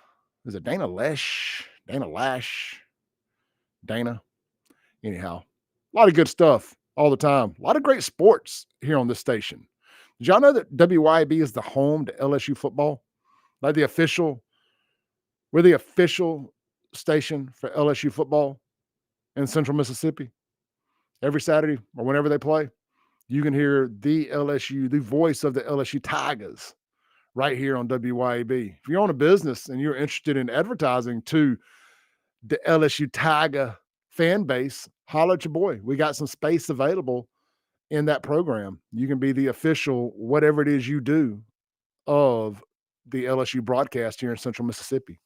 Is it Dana Lash? Dana. Anyhow, a lot of good stuff all the time. A lot of great sports here on this station. Did y'all know that WYAB is the home to LSU football? Like we're the official station for LSU football in Central Mississippi. Every Saturday or whenever they play, you can hear the LSU, the voice of the LSU Tigers, right here on WYAB. If you own a business and you're interested in advertising to the LSU Tiger fan base, holler at your boy. We got some space available in that program. You can be the official, whatever it is you do, of the LSU broadcast here in Central Mississippi.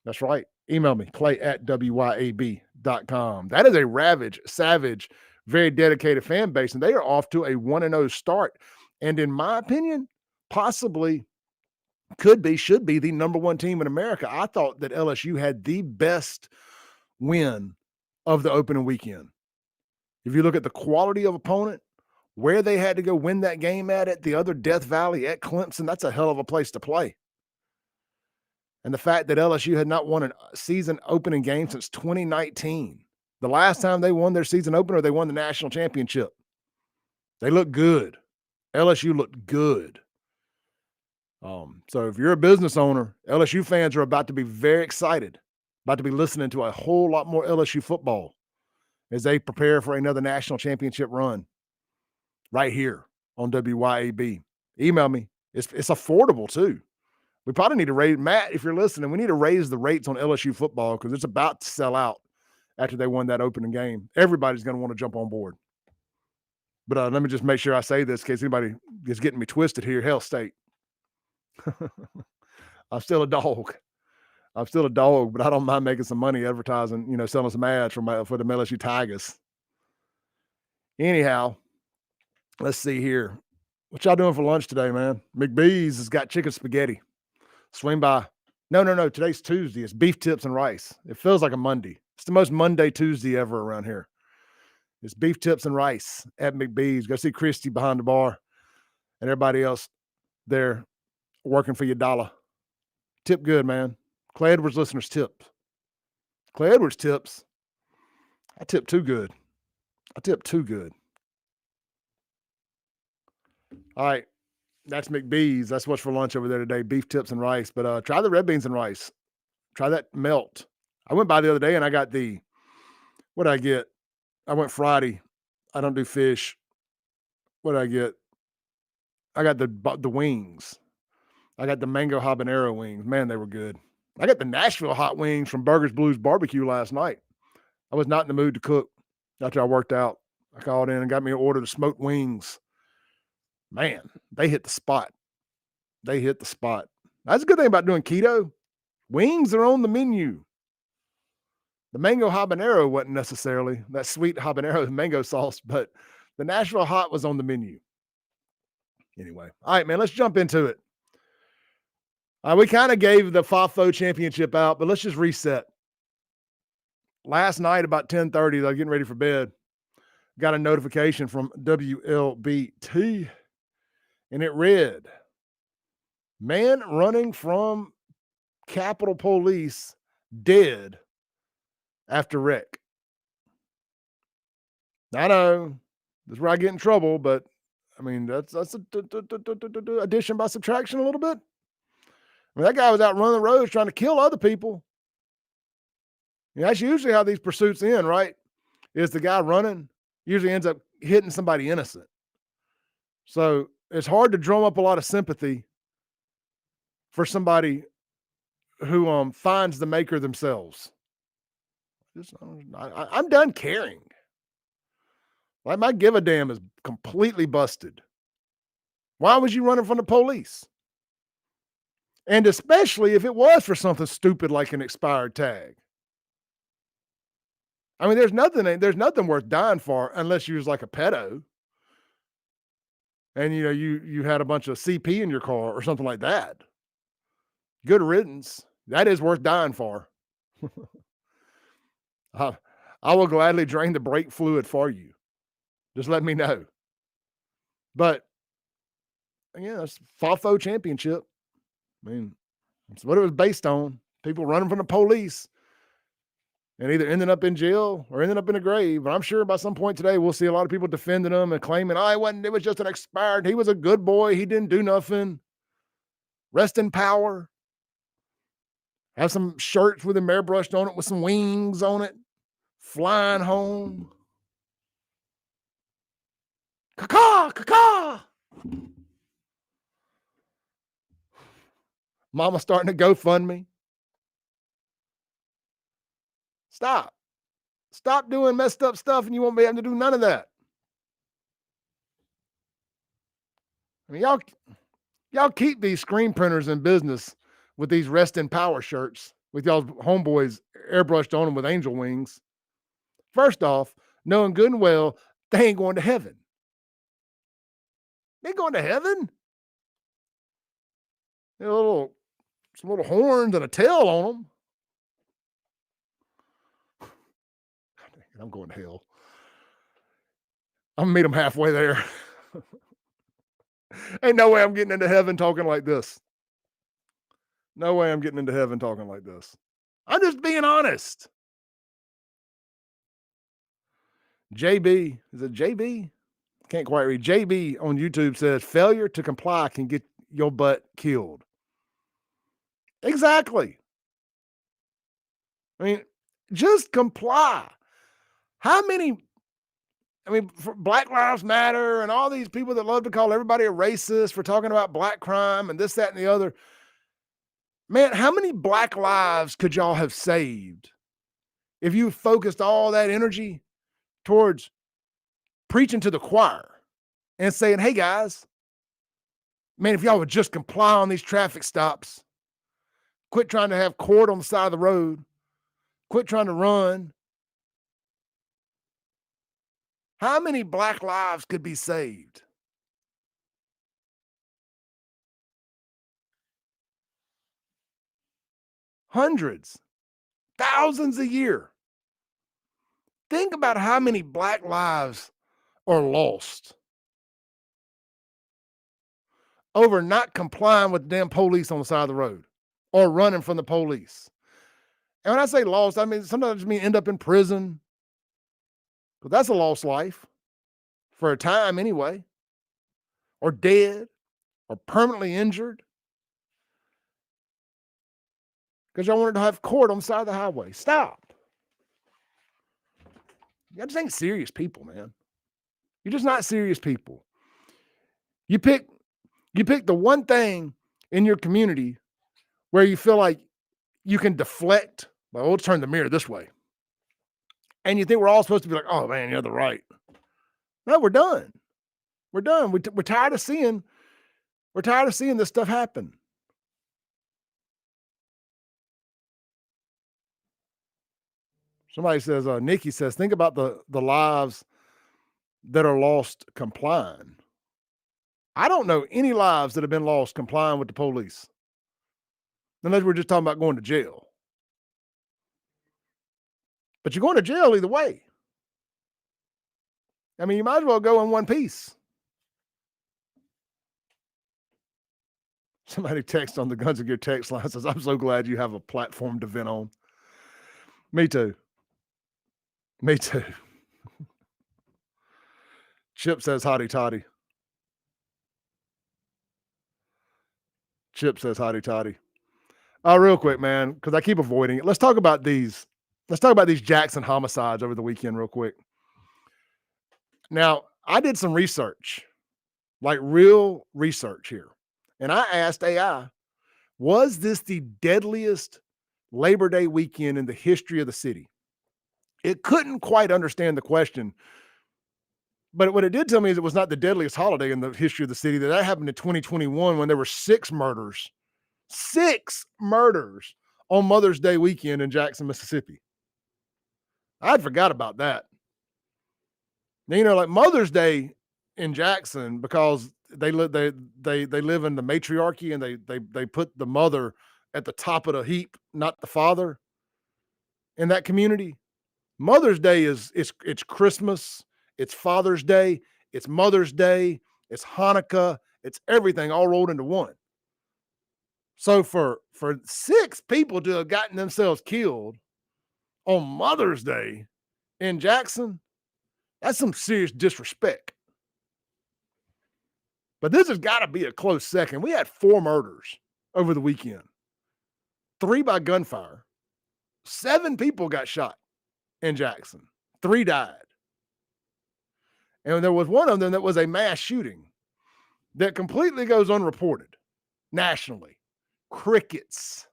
That's right. Email me, clay@wyab.com. That is a savage, very dedicated fan base, and they are off to a 1-0 start. And in my opinion, possibly should be the number one team in America. I thought that LSU had the best win of the opening weekend. If you look at the quality of opponent, where they had to go win that game at the other Death Valley at Clemson, that's a hell of a place to play. And the fact that LSU had not won a season opening game since 2019. The last time they won their season opener, they won the national championship. They look good. LSU looked good. So if you're a business owner, LSU fans are about to be very excited, about to be listening to a whole lot more LSU football as they prepare for another national championship run right here on WYAB. Email me. It's affordable too. We probably need to raise, Matt, if you're listening, we need to raise the rates on LSU football because it's about to sell out after they won that opening game. Everybody's going to want to jump on board. But let me just make sure I say this in case anybody is getting me twisted here. Hell State. I'm still a dog, but I don't mind making some money advertising, selling some ads for the LSU Tigers. Anyhow, let's see here. What y'all doing for lunch today, man? McBee's has got chicken spaghetti. Swing by. No. Today's Tuesday. It's beef tips and rice. It feels like a Monday. It's the most Monday Tuesday ever around here. It's beef tips and rice at McBee's. Go see Christy behind the bar and everybody else there working for your dollar. Tip good, man. Clay Edwards listeners tips. Clay Edwards tips. I tip too good. All right. That's McBee's. That's what's for lunch over there today. Beef tips and rice. But try the red beans and rice. Try that melt. I went by the other day and I got what did I get? I went Friday. I don't do fish. What did I get? I got the wings. I got the mango habanero wings. Man, they were good. I got the Nashville hot wings from Burgers Blues Barbecue last night. I was not in the mood to cook after I worked out. I called in and got me an order of smoked wings. Man, they hit the spot. That's a good thing about doing keto. Wings are on the menu. The mango habanero wasn't necessarily that sweet habanero mango sauce, but the Nashville hot was on the menu. Anyway, all right, man, let's jump into it. We kind of gave the FAFO championship out, but let's just reset. Last night about 10:30, I was getting ready for bed, got a notification from WLBT, and it read, man running from Capitol Police dead after wreck. I know this is where I get in trouble, but I mean, that's addition by subtraction a little bit. I mean, that guy was out running the roads trying to kill other people. That's usually how these pursuits end, right? Is the guy running usually ends up hitting somebody innocent. So it's hard to drum up a lot of sympathy for somebody who finds the maker themselves. I'm done caring. Like, my give a damn is completely busted. Why was you running from the police? And especially if it was for something stupid like an expired tag. I mean, there's nothing worth dying for unless you was like a pedo. And you had a bunch of CP in your car or something like that. Good riddance. That is worth dying for. I will gladly drain the brake fluid for you. Just let me know. But again, that's FAFO championship. I mean, that's what it was based on. People running from the police. and either ending up in jail or ending up in a grave. But I'm sure by some point today, we'll see a lot of people defending them and claiming, oh, it was just an expired. He was a good boy. He didn't do nothing. Rest in power. Have some shirts with him airbrushed on it with some wings on it. Flying home. Caw, caw. Mama starting to GoFundMe. Stop. Stop doing messed up stuff and you won't be able to do none of that. I mean, y'all keep these screen printers in business with these rest in power shirts with y'all's homeboys airbrushed on them with angel wings. First off, knowing good and well, they ain't going to heaven. They ain't going to heaven. They have some little horns and a tail on them. I'm going to hell. I'm gonna meet them halfway there. Ain't no way I'm getting into heaven talking like this. No way I'm getting into heaven talking like this. I'm just being honest. JB, is it JB? Can't quite read. JB on YouTube says failure to comply can get your butt killed. Exactly. I mean, just comply. How many, for Black Lives Matter and all these people that love to call everybody a racist for talking about black crime and this, that, and the other. Man, how many black lives could y'all have saved if you focused all that energy towards preaching to the choir and saying, hey guys, man, if y'all would just comply on these traffic stops, quit trying to have court on the side of the road, quit trying to run. How many black lives could be saved? Hundreds, thousands a year. Think about how many black lives are lost over not complying with the damn police on the side of the road or running from the police. And when I say lost, I mean, sometimes I just mean end up in prison. But that's a lost life for a time anyway, or dead, or permanently injured. Because y'all wanted to have court on the side of the highway. Stop. Y'all just ain't serious people, man. You're just not serious people. You pick the one thing in your community where you feel like you can deflect. Well, we'll turn the mirror this way. And you think we're all supposed to be like, oh man, you're the right. No, we're done. We're done. We're tired of seeing this stuff happen. Somebody says, Nikki says, think about the lives that are lost complying. I don't know any lives that have been lost complying with the police. Unless we're just talking about going to jail. But you're going to jail either way. I mean, you might as well go in one piece. Somebody texts on the Guns and Gear text line says, I'm so glad you have a platform to vent on. Me too. Me too. Chip says hotty toddy. Chip says hotty toddy. Real quick, man, because I keep avoiding it. Let's talk about these Jackson homicides over the weekend real quick. Now, I did some research, like real research here. And I asked AI, was this the deadliest Labor Day weekend in the history of the city? It couldn't quite understand the question. But what it did tell me is it was not the deadliest holiday in the history of the city. That happened in 2021 when there were 6 murders on Mother's Day weekend in Jackson, Mississippi. I'd forgot about that. Now, like Mother's Day in Jackson, because they live in the matriarchy and they put the mother at the top of the heap, not the father in that community. Mother's Day it's Christmas, it's Father's Day, it's Mother's Day, it's Hanukkah, it's everything all rolled into one. So for 6 people to have gotten themselves killed on Mother's Day in Jackson, that's some serious disrespect. But this has got to be a close second. We had 4 murders over the weekend, 3 by gunfire. 7 people got shot in Jackson, 3 died. And there was one of them that was a mass shooting that completely goes unreported nationally. Crickets.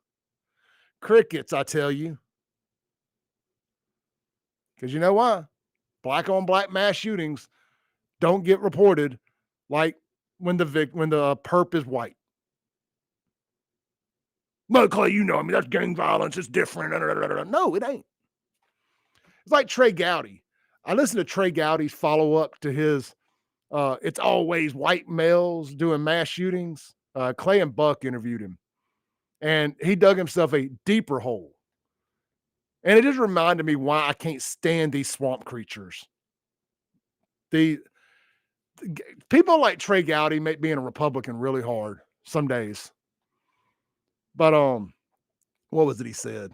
Crickets, I tell you. Because you know why? Black on black mass shootings don't get reported like when the perp is white. No, Clay, you know, I mean, that's gang violence. It's different. No, it ain't. It's like Trey Gowdy. I listened to Trey Gowdy's follow-up to his It's Always White Males Doing Mass Shootings. Clay and Buck interviewed him, and he dug himself a deeper hole. And it just reminded me why I can't stand these swamp creatures. The people like Trey Gowdy make being a Republican really hard some days. But what was it he said?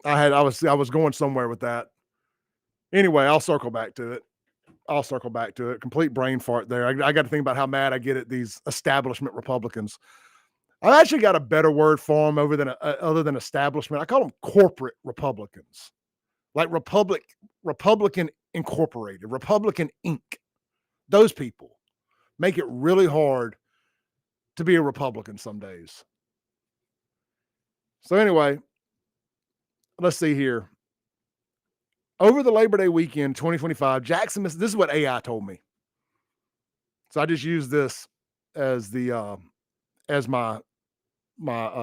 I was going somewhere with that. Anyway, I'll circle back to it. Complete brain fart there. I got to think about how mad I get at these establishment Republicans. I've actually got a better word for them other than establishment. I call them corporate Republicans, like Republican Incorporated, Republican Inc. Those people make it really hard to be a Republican some days. So anyway, let's see here. Over the Labor Day weekend, 2025, Jackson, this is what AI told me. So I just use this as the as my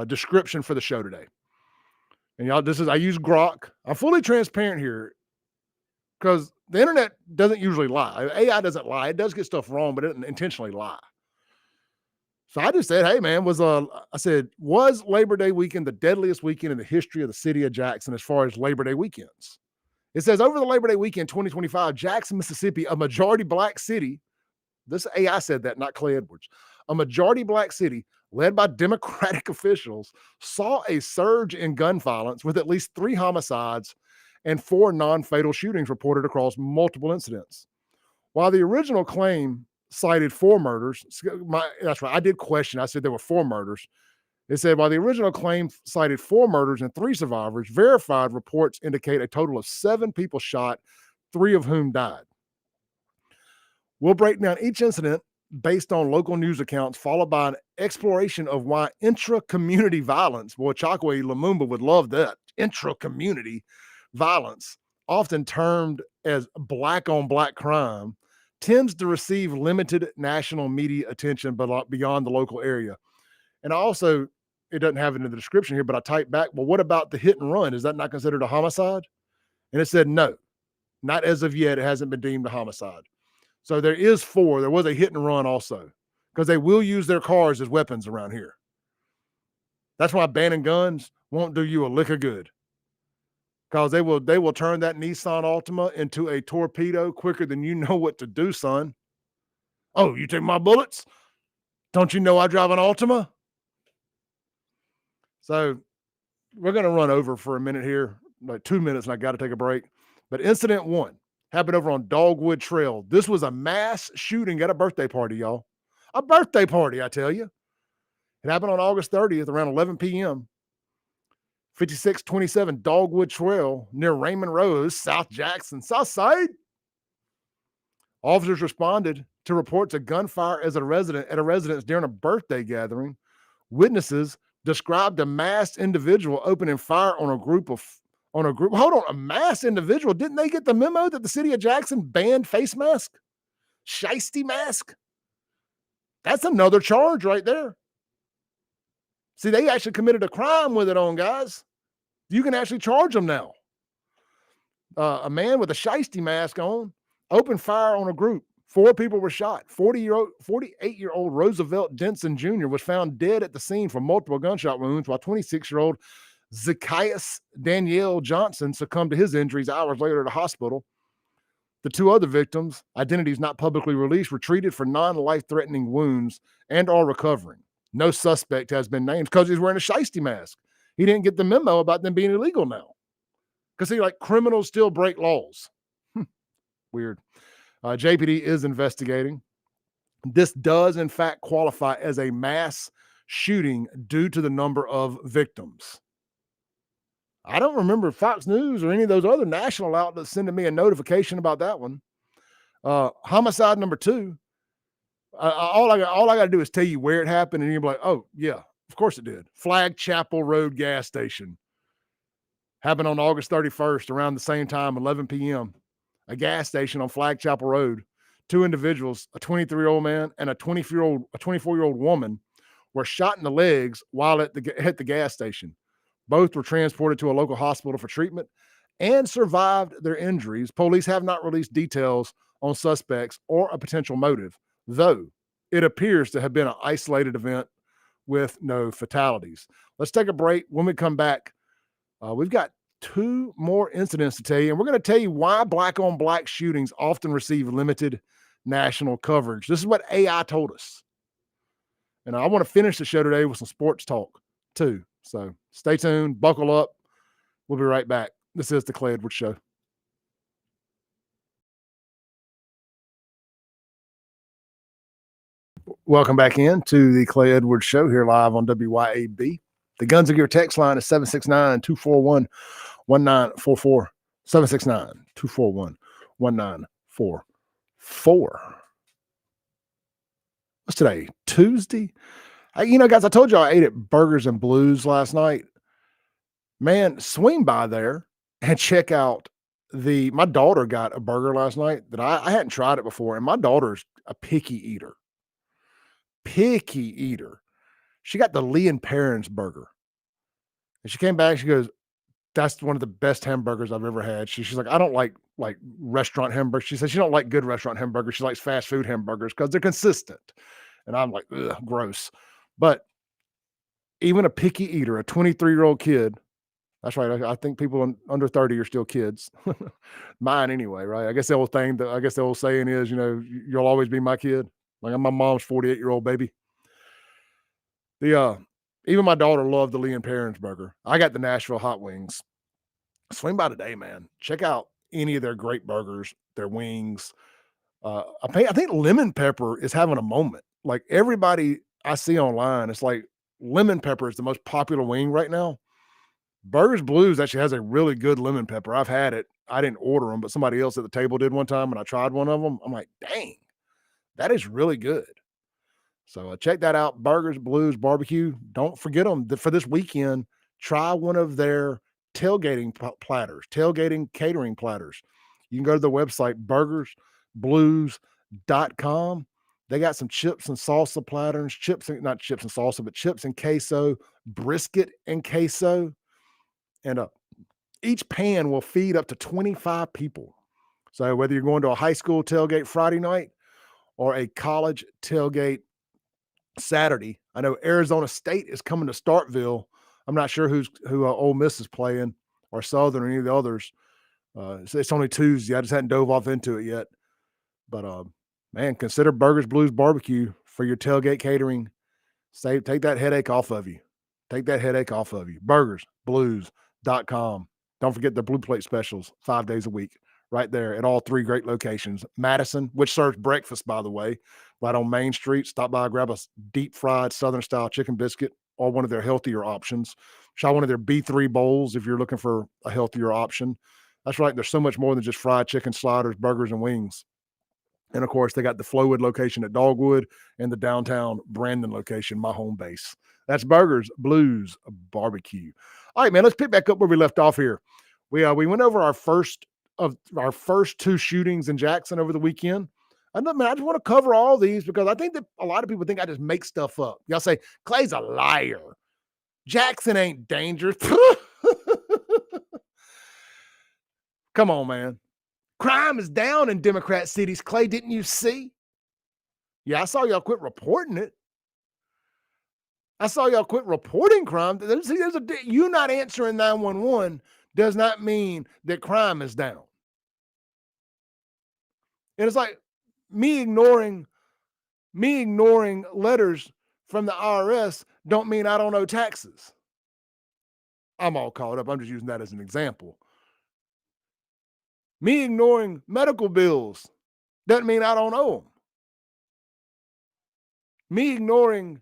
description for the show today. And y'all, I use Grok. I'm fully transparent here because the internet doesn't usually lie. AI doesn't lie. It does get stuff wrong, but it doesn't intentionally lie. So I just said, hey man, was Labor Day weekend the deadliest weekend in the history of the city of Jackson as far as Labor Day weekends? It says over the Labor Day weekend, 2025, Jackson, Mississippi, a majority black city. This AI said that, not Clay Edwards. A majority black city led by Democratic officials saw a surge in gun violence with at least 3 homicides and 4 non-fatal shootings reported across multiple incidents. While the original claim cited 4 murders, that's right, I did question. I said there were 4 murders. It said, while the original claim cited 4 murders and 3 survivors, verified reports indicate a total of 7 people shot, 3 of whom died. We'll break down each incident based on local news accounts, followed by an exploration of why intra-community violence, boy, Chakwe Lumumba would love that, intra-community violence, often termed as black-on-black crime, tends to receive limited national media attention but beyond the local area. And also, it doesn't have it in the description here, but I typed back, well, what about the hit and run? Is that not considered a homicide? And it said, no, not as of yet. It hasn't been deemed a homicide. So there is 4. There was a hit and run also, because they will use their cars as weapons around here. That's why banning guns won't do you a lick of good, because they will turn that Nissan Altima into a torpedo quicker than you know what to do, son. Oh, you take my bullets? Don't you know I drive an Altima? So we're going to run over for a minute here, like 2 minutes, and I got to take a break. But incident 1 happened over on Dogwood Trail. This was a mass shooting at a birthday party, y'all. A birthday party, I tell you. It happened on August 30th around 11 p.m. 5627 Dogwood Trail near Raymond Rose, South Jackson, South Side. Officers responded to reports of gunfire at a residence during a birthday gathering. Witnesses described a masked individual opening fire on a group. Hold on, a masked individual. Didn't they get the memo that the city of Jackson banned face mask? Shiesty mask? That's another charge right there. See, they actually committed a crime with it on, guys. You can actually charge them now. A man with a shiesty mask on opened fire on a group. 4 people were shot. 48-year-old Roosevelt Denson Jr. was found dead at the scene from multiple gunshot wounds, while 26-year-old Zacchaeus Danielle Johnson succumbed to his injuries hours later at a hospital. The 2 other victims, identities not publicly released, were treated for non-life-threatening wounds and are recovering. No suspect has been named because he's wearing a shiesty mask. He didn't get the memo about them being illegal now. Because see, like criminals still break laws. Hmm, weird. JPD is investigating. This does, in fact, qualify as a mass shooting due to the number of victims. I don't remember Fox News or any of those other national outlets sending me a notification about that one. Homicide number two. All I got to do is tell you where it happened, and you'll be like, "Oh yeah, of course it did." Flag Chapel Road gas station happened on August 31st around the same time, 11 p.m. A gas station on Flag Chapel Road. Two individuals, a 23-year-old man and a 24-year-old woman, were shot in the legs while at the gas station. Both were transported to a local hospital for treatment and survived their injuries. Police have not released details on suspects or a potential motive, though it appears to have been an isolated event with no fatalities. Let's take a break. When we come back, we've got two more incidents to tell you, and we're going to tell you why black on black shootings often receive limited national coverage. This is what AI told us. And I want to finish the show today with some sports talk too. So stay tuned, buckle up. We'll be right back. This is the Clay Edwards Show. Welcome back in to the Clay Edwards Show here live on WYAB. The Guns of Gear text line is 769-241-1944. 769-241-1944. What's today? Tuesday? Guys, I told you I ate at Burgers and Blues last night. Man, swing by there and check out my daughter got a burger last night that I hadn't tried it before, and my daughter's a picky eater. She got the Lee and Perrins burger. And she came back, she goes, "That's one of the best hamburgers I've ever had." She's like, "I don't like restaurant hamburgers." She says she don't like good restaurant hamburgers. She likes fast food hamburgers because they're consistent. And I'm like, ugh, gross. But even a picky eater, a 23-year-old kid, that's right. I think people under 30 are still kids. Mine anyway, right? I guess the old saying is, you'll always be my kid. Like my mom's 48-year-old baby. Even my daughter loved the Lee and Perrins burger. I got the Nashville hot wings. Swing by today, man. Check out any of their great burgers, their wings. I think lemon pepper is having a moment. Like everybody I see online, it's like lemon pepper is the most popular wing right now. Burgers Blues actually has a really good lemon pepper. I've had it. I didn't order them, but somebody else at the table did one time, and I tried one of them. I'm like, dang, that is really good. So check that out. Burgers Blues Barbecue. Don't forget them for this weekend. Try one of their tailgating catering platters. You can go to the website burgersblues.com. They got some chips and salsa platters, not chips and salsa, but chips and queso, brisket and queso. And each pan will feed up to 25 people. So whether you're going to a high school tailgate Friday night or a college tailgate Saturday, I know Arizona State is coming to Starkville. I'm not sure who Ole Miss is playing or Southern or any of the others. It's only Tuesday. I just hadn't dove off into it yet. But man, consider Burgers Blues Barbecue for your tailgate catering. Take that headache off of you. Burgersblues.com. Don't forget the Blue Plate specials 5 days a week right there at all three great locations. Madison, which serves breakfast, by the way, right on Main Street. Stop by, grab a deep fried Southern style chicken biscuit or one of their healthier options. Try one of their B3 bowls if you're looking for a healthier option. That's right. There's so much more than just fried chicken, sliders, burgers, and wings. And of course, they got the Flowwood location at Dogwood and the downtown Brandon location, my home base. That's Burgers Blues Barbecue. All right, man, let's pick back up where we left off here. We went over our first two shootings in Jackson over the weekend. I just want to cover all these because I think that a lot of people think I just make stuff up. Y'all say, Clay's a liar. Jackson ain't dangerous. Come on, man. Crime is down in Democrat cities. Clay, didn't you see? Yeah, I saw y'all quit reporting it. I saw y'all quit reporting crime. You not answering 911 does not mean that crime is down. And it's like me ignoring letters from the IRS don't mean I don't owe taxes. I'm all caught up. I'm just using that as an example. Me ignoring medical bills doesn't mean I don't owe them. Me ignoring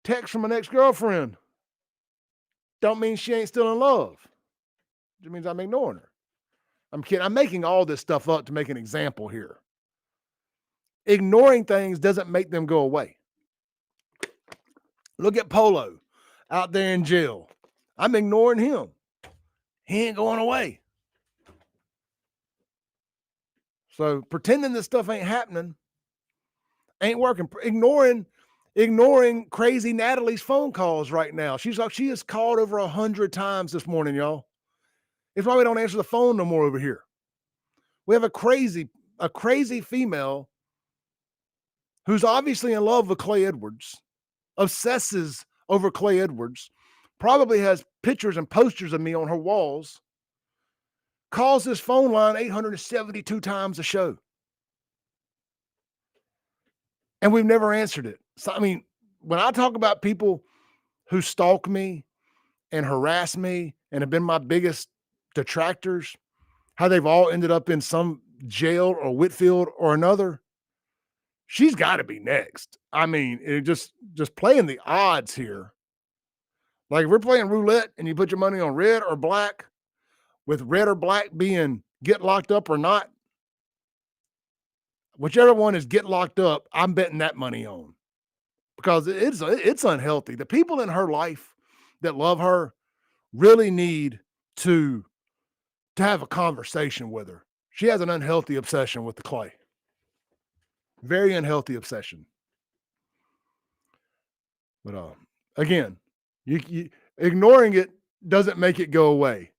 text from an ex-girlfriend don't mean she ain't still in love. It just means I'm ignoring her. I'm kidding. I'm making all this stuff up to make an example here. Ignoring things doesn't make them go away. Look at Polo out there in jail. I'm ignoring him. He ain't going away. So pretending this stuff ain't happening ain't working. Ignoring crazy Natalie's phone calls right now. She has called over 100 times this morning, y'all. It's why we don't answer the phone no more over here. We have a crazy female who's obviously in love with Clay Edwards, obsesses over Clay Edwards, probably has pictures and posters of me on her walls, calls this phone line 872 times a show. And we've never answered it. So, I mean, when I talk about people who stalk me and harass me and have been my biggest detractors, how they've all ended up in some jail or Whitfield or another, she's got to be next. I mean, it just playing the odds here. Like if we're playing roulette and you put your money on red or black, with red or black being get locked up or not, whichever one is get locked up, I'm betting that money on, because it's unhealthy. The people in her life that love her really need to have a conversation with her. She has an unhealthy obsession with the Clay. Very unhealthy obsession. But again, you ignoring it doesn't make it go away,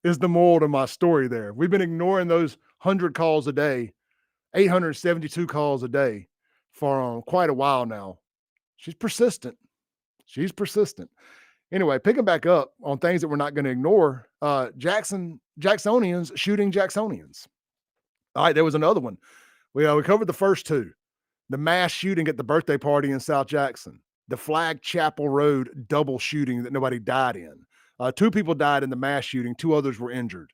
is the moral to my story there. We've been ignoring those 100 calls a day, 872 calls a day for quite a while now. She's persistent. Anyway, picking back up on things that we're not going to ignore, Jacksonians shooting Jacksonians. All right, there was another one. We covered the first two. The mass shooting at the birthday party in South Jackson. The Flag Chapel Road double shooting that nobody died in. 2 people died in the mass shooting. 2 others were injured.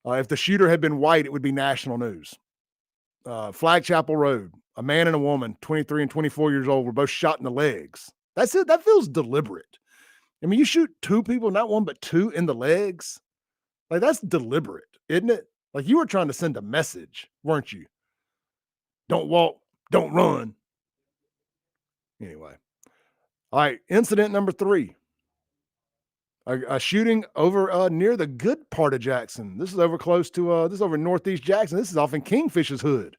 If the shooter had been white, it would be national news. Flag Chapel Road, a man and a woman, 23 and 24 years old, were both shot in the legs. That's it. That feels deliberate. I mean, you shoot 2 people, not 1, but 2 in the legs. Like, that's deliberate, isn't it? Like, you were trying to send a message, weren't you? Don't walk, don't run. Anyway. All right, incident number 3. A shooting over near the good part of Jackson. This is over close to, this is over Northeast Jackson. This is off in Kingfish's hood.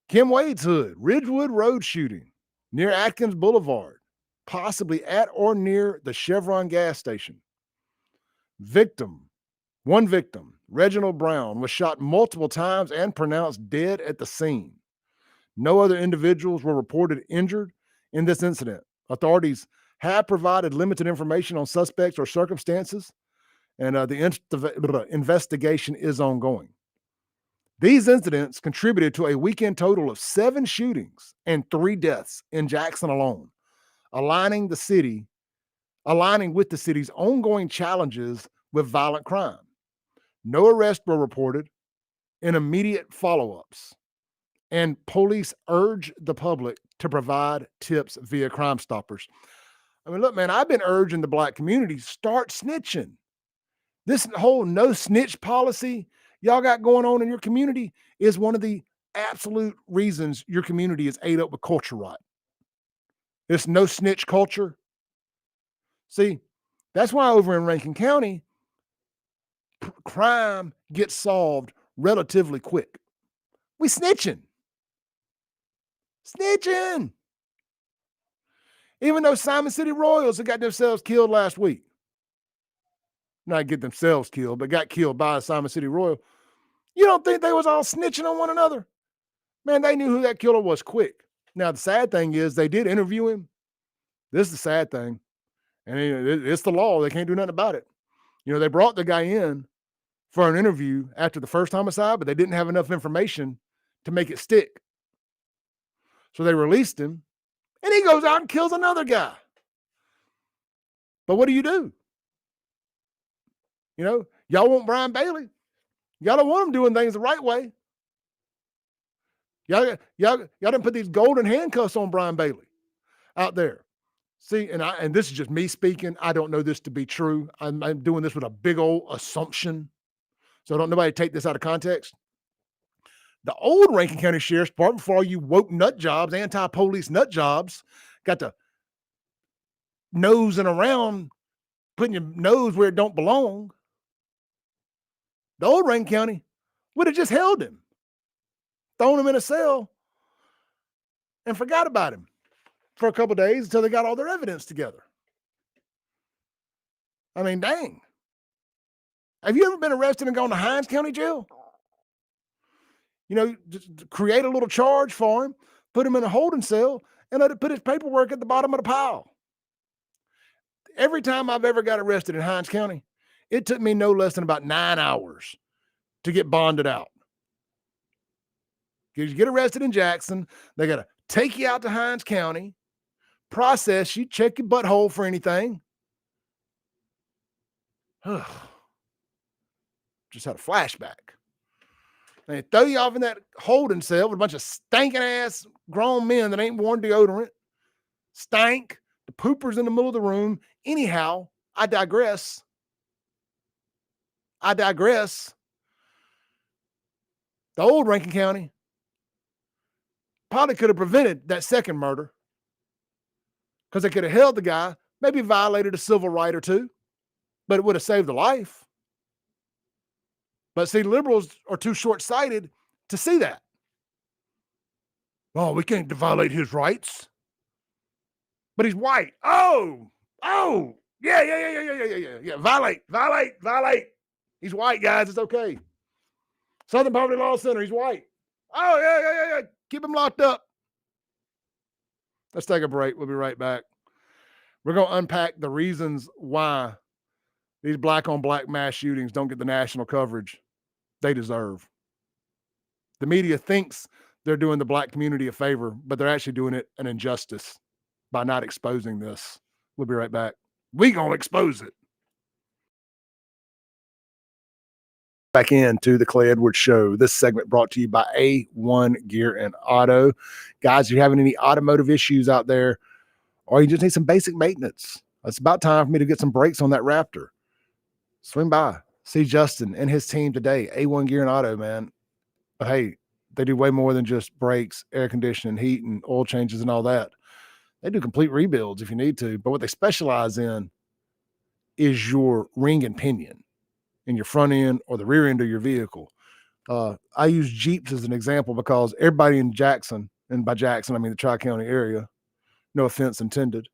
Kim Wade's hood. Ridgewood Road shooting near Atkins Boulevard, possibly at or near the Chevron gas station. One victim, Reginald Brown, was shot multiple times and pronounced dead at the scene. No other individuals were reported injured in this incident. Authorities have provided limited information on suspects or circumstances, and the investigation is ongoing. These incidents contributed to a weekend total of 7 shootings and 3 deaths in Jackson alone, aligning with the city's ongoing challenges with violent crime. No arrests were reported in immediate follow-ups, and police urge the public to provide tips via Crime Stoppers. I mean, look, man, I've been urging the Black community, start snitching. This whole no snitch policy y'all got going on in your community is one of the absolute reasons your community is ate up with culture rot. This no snitch culture. See, that's why over in Rankin County, crime gets solved relatively quick. We snitching. Even though Simon City Royals have got themselves killed last week. Not get themselves killed, but got killed by a Simon City Royal. You don't think they was all snitching on one another? Man, they knew who that killer was quick. Now, the sad thing is they did interview him. This is the sad thing. And it's the law. They can't do nothing about it. You know, they brought the guy in for an interview after the first homicide, but they didn't have enough information to make it stick. So they released him, and he goes out and kills another guy. But what do? Y'all want Brian Bailey. Y'all don't want him doing things the right way. Y'all didn't put these golden handcuffs on Brian Bailey out there. See, and this is just me speaking. I don't know this to be true. I'm doing this with a big old assumption. So don't nobody take this out of context. The old Rankin County Sheriff's Department, for all you woke nut jobs, anti-police nut jobs, got to nosing around, putting your nose where it don't belong. The old Rankin County would have just held him, thrown him in a cell, and forgot about him for a couple of days until they got all their evidence together. I mean, dang. Have you ever been arrested and gone to Hinds County Jail? Just create a little charge for him, put him in a holding cell, and let it put his paperwork at the bottom of the pile. Every time I've ever got arrested in Hinds County, it took me no less than about 9 hours to get bonded out. You get arrested in Jackson, they got to take you out to Hinds County, process you, check your butthole for anything. Just had a flashback. They throw you off in that holding cell with a bunch of stinking ass grown men that ain't worn deodorant. Stank. The poopers in the middle of the room. Anyhow, I digress. The old Rankin County probably could have prevented that second murder because they could have held the guy, maybe violated a civil right or two, but it would have saved a life. But see, liberals are too short-sighted to see that. Oh, we can't violate his rights. But he's white. Oh, yeah. Violate. He's white, guys. It's okay. Southern Poverty Law Center, he's white. Oh, yeah. Keep him locked up. Let's take a break. We'll be right back. We're going to unpack the reasons why these black-on-black mass shootings don't get the national coverage they deserve. The media thinks they're doing the black community a favor, but they're actually doing it an injustice by not exposing this. We'll be right back. We gonna expose it. Back into the Clay Edwards Show. This segment brought to you by A1 Gear and Auto. Guys, if you're having any automotive issues out there, or you just need some basic maintenance, it's about time for me to get some brakes on that Raptor. Swing by. See Justin and his team today. A1 Gear and Auto, man. But hey, they do way more than just brakes, air conditioning, heat, and oil changes and all that. They do complete rebuilds if you need to. But what they specialize in is your ring and pinion in your front end or the rear end of your vehicle. I use Jeeps as an example because everybody in Jackson, and by Jackson, I mean the Tri-County area, no offense intended.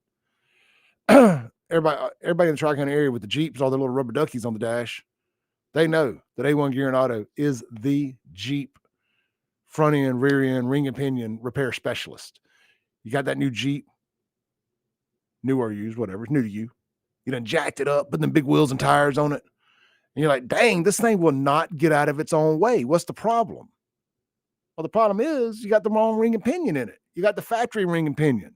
Everybody in the Tri-County area with the Jeeps, all their little rubber duckies on the dash, they know that A1 Gear and Auto is the Jeep front end, rear end, ring and pinion repair specialist. You got that new Jeep, new or used, whatever, it's new to you. You done jacked it up, put them big wheels and tires on it. And you're like, dang, this thing will not get out of its own way. What's the problem? Well, the problem is you got the wrong ring and pinion in it. You got the factory ring and pinion.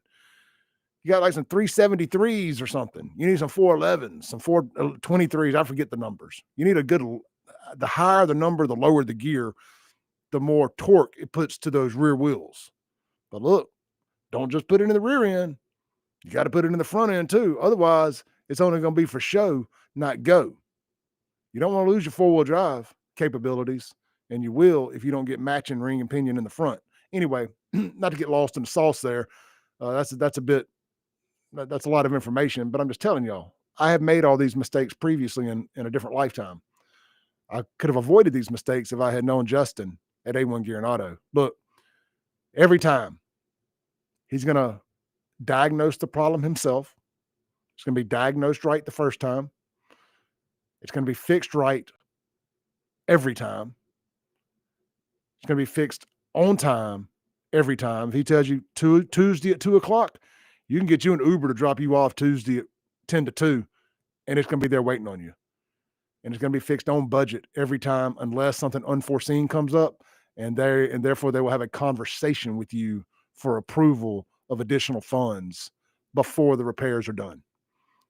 You got like some 373s or something. You need some 411s, some 423s. I forget the numbers. You need a good, the higher the number, the lower the gear, the more torque it puts to those rear wheels. But look, don't just put it in the rear end. You got to put it in the front end too. Otherwise, it's only going to be for show, not go. You don't want to lose your four-wheel drive capabilities, and you will if you don't get matching ring and pinion in the front. Anyway, not to get lost in the sauce there. That's a lot of information, but I'm just telling y'all, I have made all these mistakes previously in a different lifetime. I could have avoided these mistakes if I had known Justin at A1 Gear and Auto. Look, every time he's going to diagnose the problem himself. It's going to be diagnosed right the first time. It's going to be fixed right every time. It's going to be fixed on time every time. If he tells you Tuesday at 2:00, you can get you an Uber to drop you off Tuesday at 10 to 2, and it's going to be there waiting on you. And it's going to be fixed on budget every time unless something unforeseen comes up, and therefore they will have a conversation with you for approval of additional funds before the repairs are done.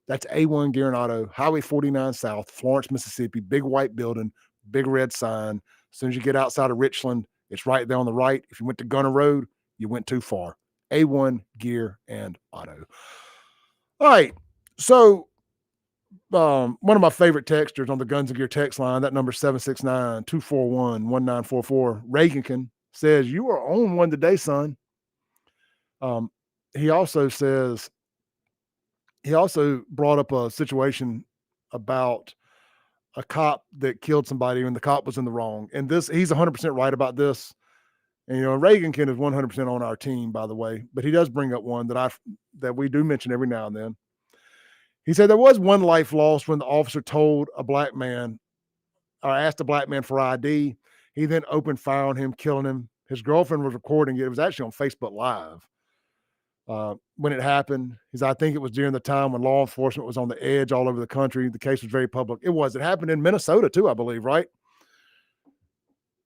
That's A1 Gear and Auto, Highway 49 South, Florence, Mississippi, big white building, big red sign. As soon as you get outside of Richland, it's right there on the right. If you went to Gunner Road, you went too far. A1 Gear and Auto. All right. So one of my favorite texters on the Guns and Gear text line, that number 769-241-1944, Reagankin, says, "You are on one today, son." He also brought up a situation about a cop that killed somebody and the cop was in the wrong. And he's 100% right about this. And, Reagankin is 100% on our team, by the way, but he does bring up one that we do mention every now and then. He said there was one life lost when the officer told a black man or asked a black man for ID. He then opened fire on him, killing him. His girlfriend was recording it. It was actually on Facebook Live. When it happened, I think it was during the time when law enforcement was on the edge all over the country. The case was very public. It happened in Minnesota too, I believe, right?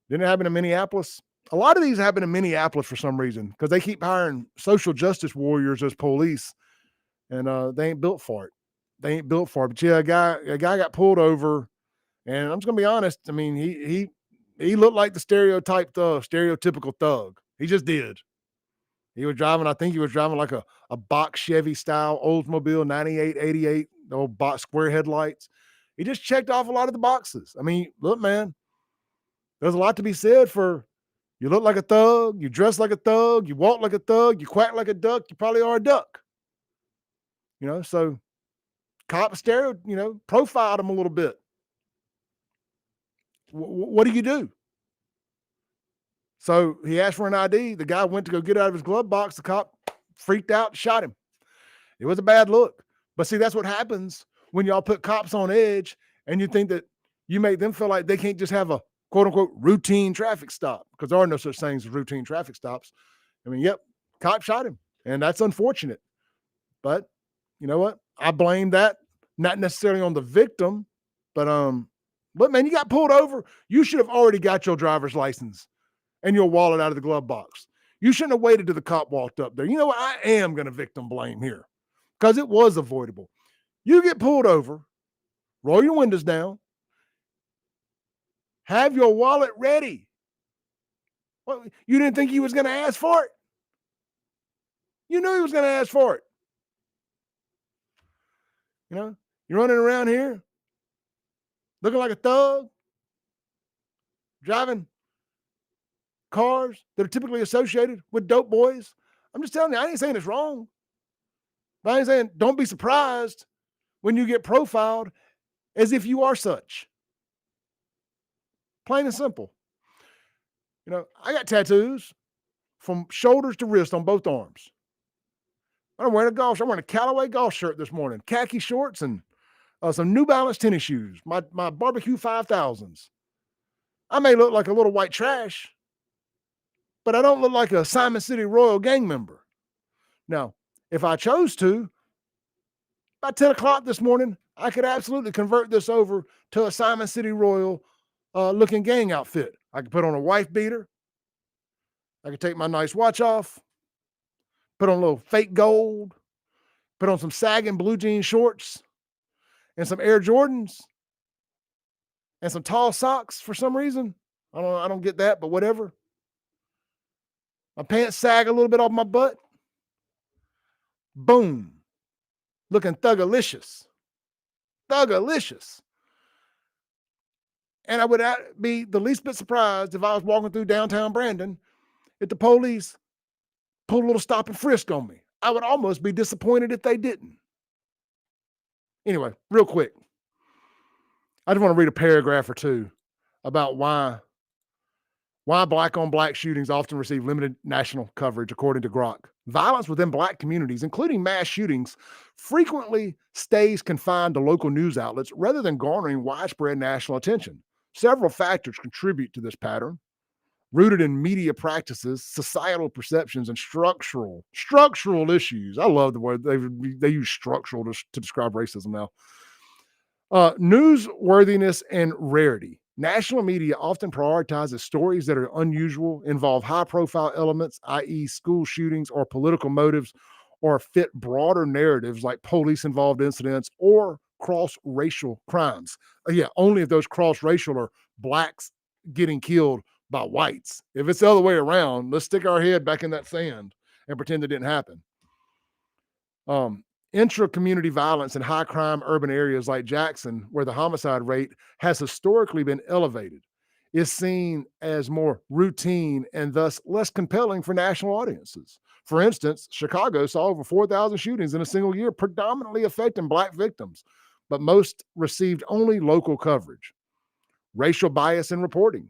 Didn't it happen in Minneapolis? A lot of these happen in Minneapolis for some reason, because they keep hiring social justice warriors as police, and they ain't built for it. But yeah, a guy got pulled over, and I'm just gonna be honest. I mean, he looked like the stereotypical thug. He just did. I think he was driving like a box Chevy style Oldsmobile 98, 88, the old box square headlights. He just checked off a lot of the boxes. I mean, look, man, there's a lot to be said for you look like a thug, you dress like a thug, you walk like a thug, you quack like a duck, you probably are a duck. So cop profiled him a little bit. What do you do? So he asked for an ID. The guy went to go get out of his glove box. The cop freaked out and shot him. It was a bad look. But see, that's what happens when y'all put cops on edge and you think that you make them feel like they can't just have a quote unquote routine traffic stop, because there are no such things as routine traffic stops. I mean, yep, cop shot him, and that's unfortunate. But you know what? I blame that not necessarily on the victim, but man, you got pulled over. You should have already got your driver's license and your wallet out of the glove box. You shouldn't have waited till the cop walked up there. You know what? I am going to victim blame here, because it was avoidable. You get pulled over, roll your windows down, have your wallet ready. Well, you didn't think he was going to ask for it? You knew he was going to ask for it. You're running around here looking like a thug, driving cars that are typically associated with dope boys. I'm just telling you, I ain't saying it's wrong. But I ain't saying don't be surprised when you get profiled as if you are such. Plain and simple. I got tattoos from shoulders to wrist on both arms. I'm wearing a Callaway golf shirt this morning, khaki shorts, and some New Balance tennis shoes, my barbecue 5000s. I may look like a little white trash, but I don't look like a Simon City Royal gang member. Now, if I chose to, by 10 o'clock this morning, I could absolutely convert this over to a Simon City Royal looking gang outfit. I could put on a wife beater. I could take my nice watch off, put on a little fake gold, put on some sagging blue jean shorts and some Air Jordans and some tall socks for some reason. I don't get that, but whatever. My pants sag a little bit off my butt. Boom. Looking thugalicious. Thugalicious. And I would be the least bit surprised if I was walking through downtown Brandon if the police pulled a little stop and frisk on me. I would almost be disappointed if they didn't. Anyway, real quick, I just want to read a paragraph or two about why black on black shootings often receive limited national coverage, according to Grok. Violence within black communities, including mass shootings, frequently stays confined to local news outlets rather than garnering widespread national attention. Several factors contribute to this pattern, rooted in media practices, societal perceptions, and structural issues. I love the word they use structural to describe racism now. Newsworthiness and rarity. National media often prioritizes stories that are unusual, involve high-profile elements, i.e. school shootings or political motives, or fit broader narratives like police-involved incidents or cross-racial crimes. Yeah, only if those cross-racial are blacks getting killed by whites. If it's the other way around, let's stick our head back in that sand and pretend it didn't happen. Intra-community violence in high crime urban areas like Jackson, where the homicide rate has historically been elevated, is seen as more routine and thus less compelling for national audiences. For instance, Chicago saw over 4,000 shootings in a single year, predominantly affecting Black victims, but most received only local coverage. Racial bias in reporting.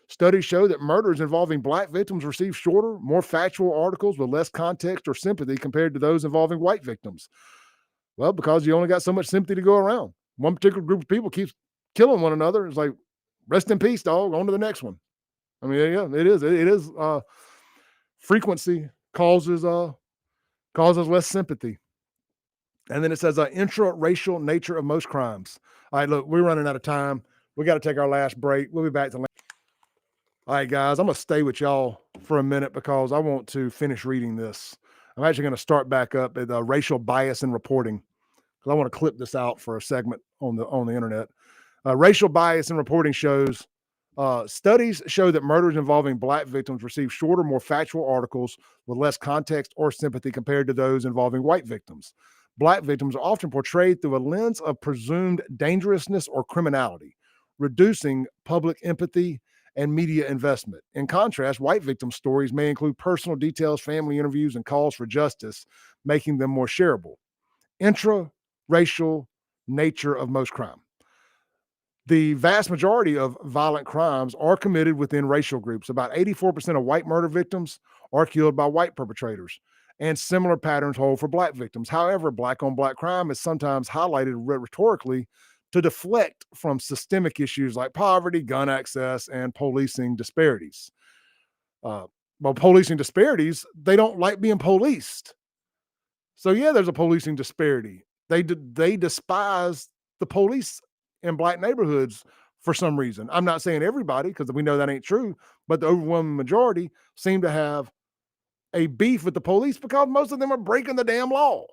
Studies show that murders involving Black victims receive shorter, more factual articles with less context or sympathy compared to those involving white victims. Well, because you only got so much sympathy to go around. One particular group of people keeps killing one another. It's like, rest in peace, dog. On to the next one. I mean, yeah, it is. It is. Frequency causes less sympathy. And then it says intra-racial nature of most crimes. All right, look, we're running out of time. We got to take our last break. We'll be back to. All right, guys, I'm going to stay with y'all for a minute because I want to finish reading this. I'm actually going to start back up at racial bias in reporting because I want to clip this out for a segment on the internet. Racial bias in reporting shows studies show that murders involving Black victims receive shorter, more factual articles with less context or sympathy compared to those involving white victims. Black victims are often portrayed through a lens of presumed dangerousness or criminality, reducing public empathy and media investment. In contrast, white victim stories may include personal details, family interviews, and calls for justice, making them more shareable. Intra-racial nature of most crime. The vast majority of violent crimes are committed within racial groups. About 84% of white murder victims are killed by white perpetrators, and similar patterns hold for Black victims. However, Black on Black crime is sometimes highlighted rhetorically to deflect from systemic issues like poverty, gun access, and policing disparities. Policing disparities, they don't like being policed. So yeah, there's a policing disparity. They despise the police in Black neighborhoods for some reason. I'm not saying everybody, because we know that ain't true, but the overwhelming majority seem to have a beef with the police because most of them are breaking the damn law.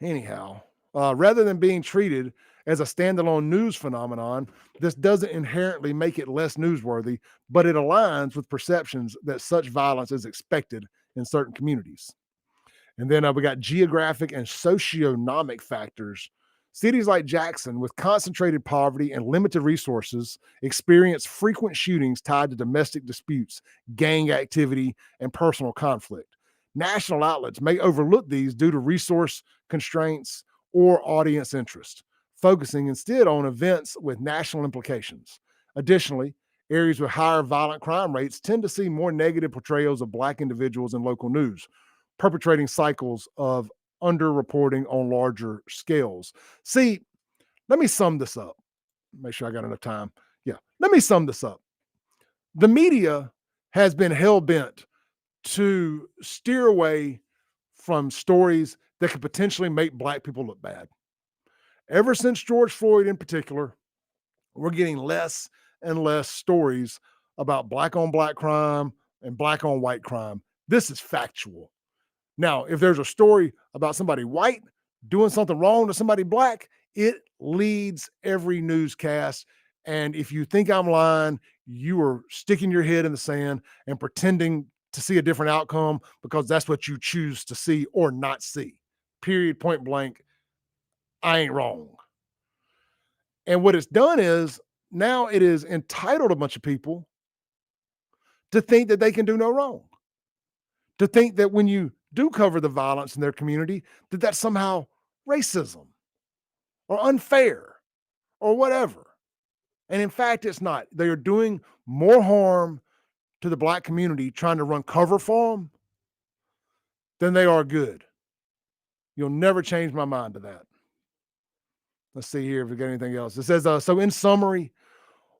Anyhow, rather than being treated as a standalone news phenomenon, this doesn't inherently make it less newsworthy, but it aligns with perceptions that such violence is expected in certain communities. And then we got geographic and socioeconomic factors. Cities like Jackson, with concentrated poverty and limited resources, experience frequent shootings tied to domestic disputes, gang activity, and personal conflict. National outlets may overlook these due to resource constraints or audience interest, focusing instead on events with national implications. Additionally, areas with higher violent crime rates tend to see more negative portrayals of Black individuals in local news, perpetrating cycles of underreporting on larger scales. See, let me sum this up. Make sure I got enough time. Yeah, let me sum this up. The media has been hell-bent to steer away from stories that could potentially make Black people look bad. Ever since George Floyd in particular, we're getting less and less stories about Black on Black crime and Black on white crime. This is factual. Now, if there's a story about somebody white doing something wrong to somebody Black, it leads every newscast. And if you think I'm lying, you are sticking your head in the sand and pretending to see a different outcome because that's what you choose to see or not see. Period, point blank. I ain't wrong. And what it's done is now it is entitled a bunch of people to think that they can do no wrong, to think that when you do cover the violence in their community, that that's somehow racism or unfair or whatever. And in fact, it's not. They are doing more harm to the Black community trying to run cover for them than they are good. You'll never change my mind to that. Let's see here if we got anything else. It says, so in summary,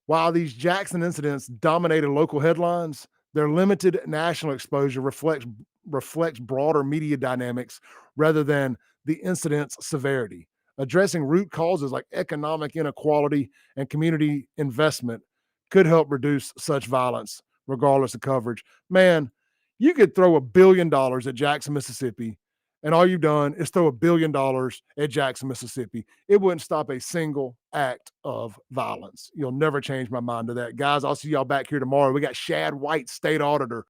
while these Jackson incidents dominated local headlines, their limited national exposure reflects broader media dynamics rather than the incident's severity. Addressing root causes like economic inequality and community investment could help reduce such violence, regardless of coverage. Man, You could throw $1 billion at Jackson, Mississippi, and all you've done is throw $1 billion at Jackson, Mississippi. It wouldn't stop a single act of violence. You'll never change my mind to that. Guys, I'll see y'all back here tomorrow. We got Shad White, state auditor.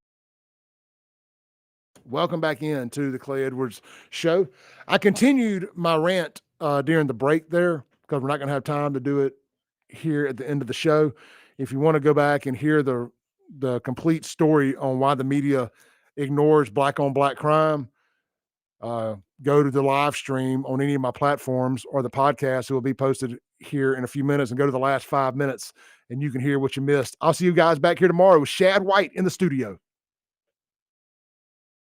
Welcome back in to the Clay Edwards Show. I continued my rant during the break there because we're not going to have time to do it here at the end of the show. If you want to go back and hear the complete story on why the media ignores black on black crime, go to the live stream on any of my platforms or the podcast. It will be posted here in a few minutes, and go to the last 5 minutes and you can hear what you missed. I'll see you guys back here tomorrow with Shad White in the studio.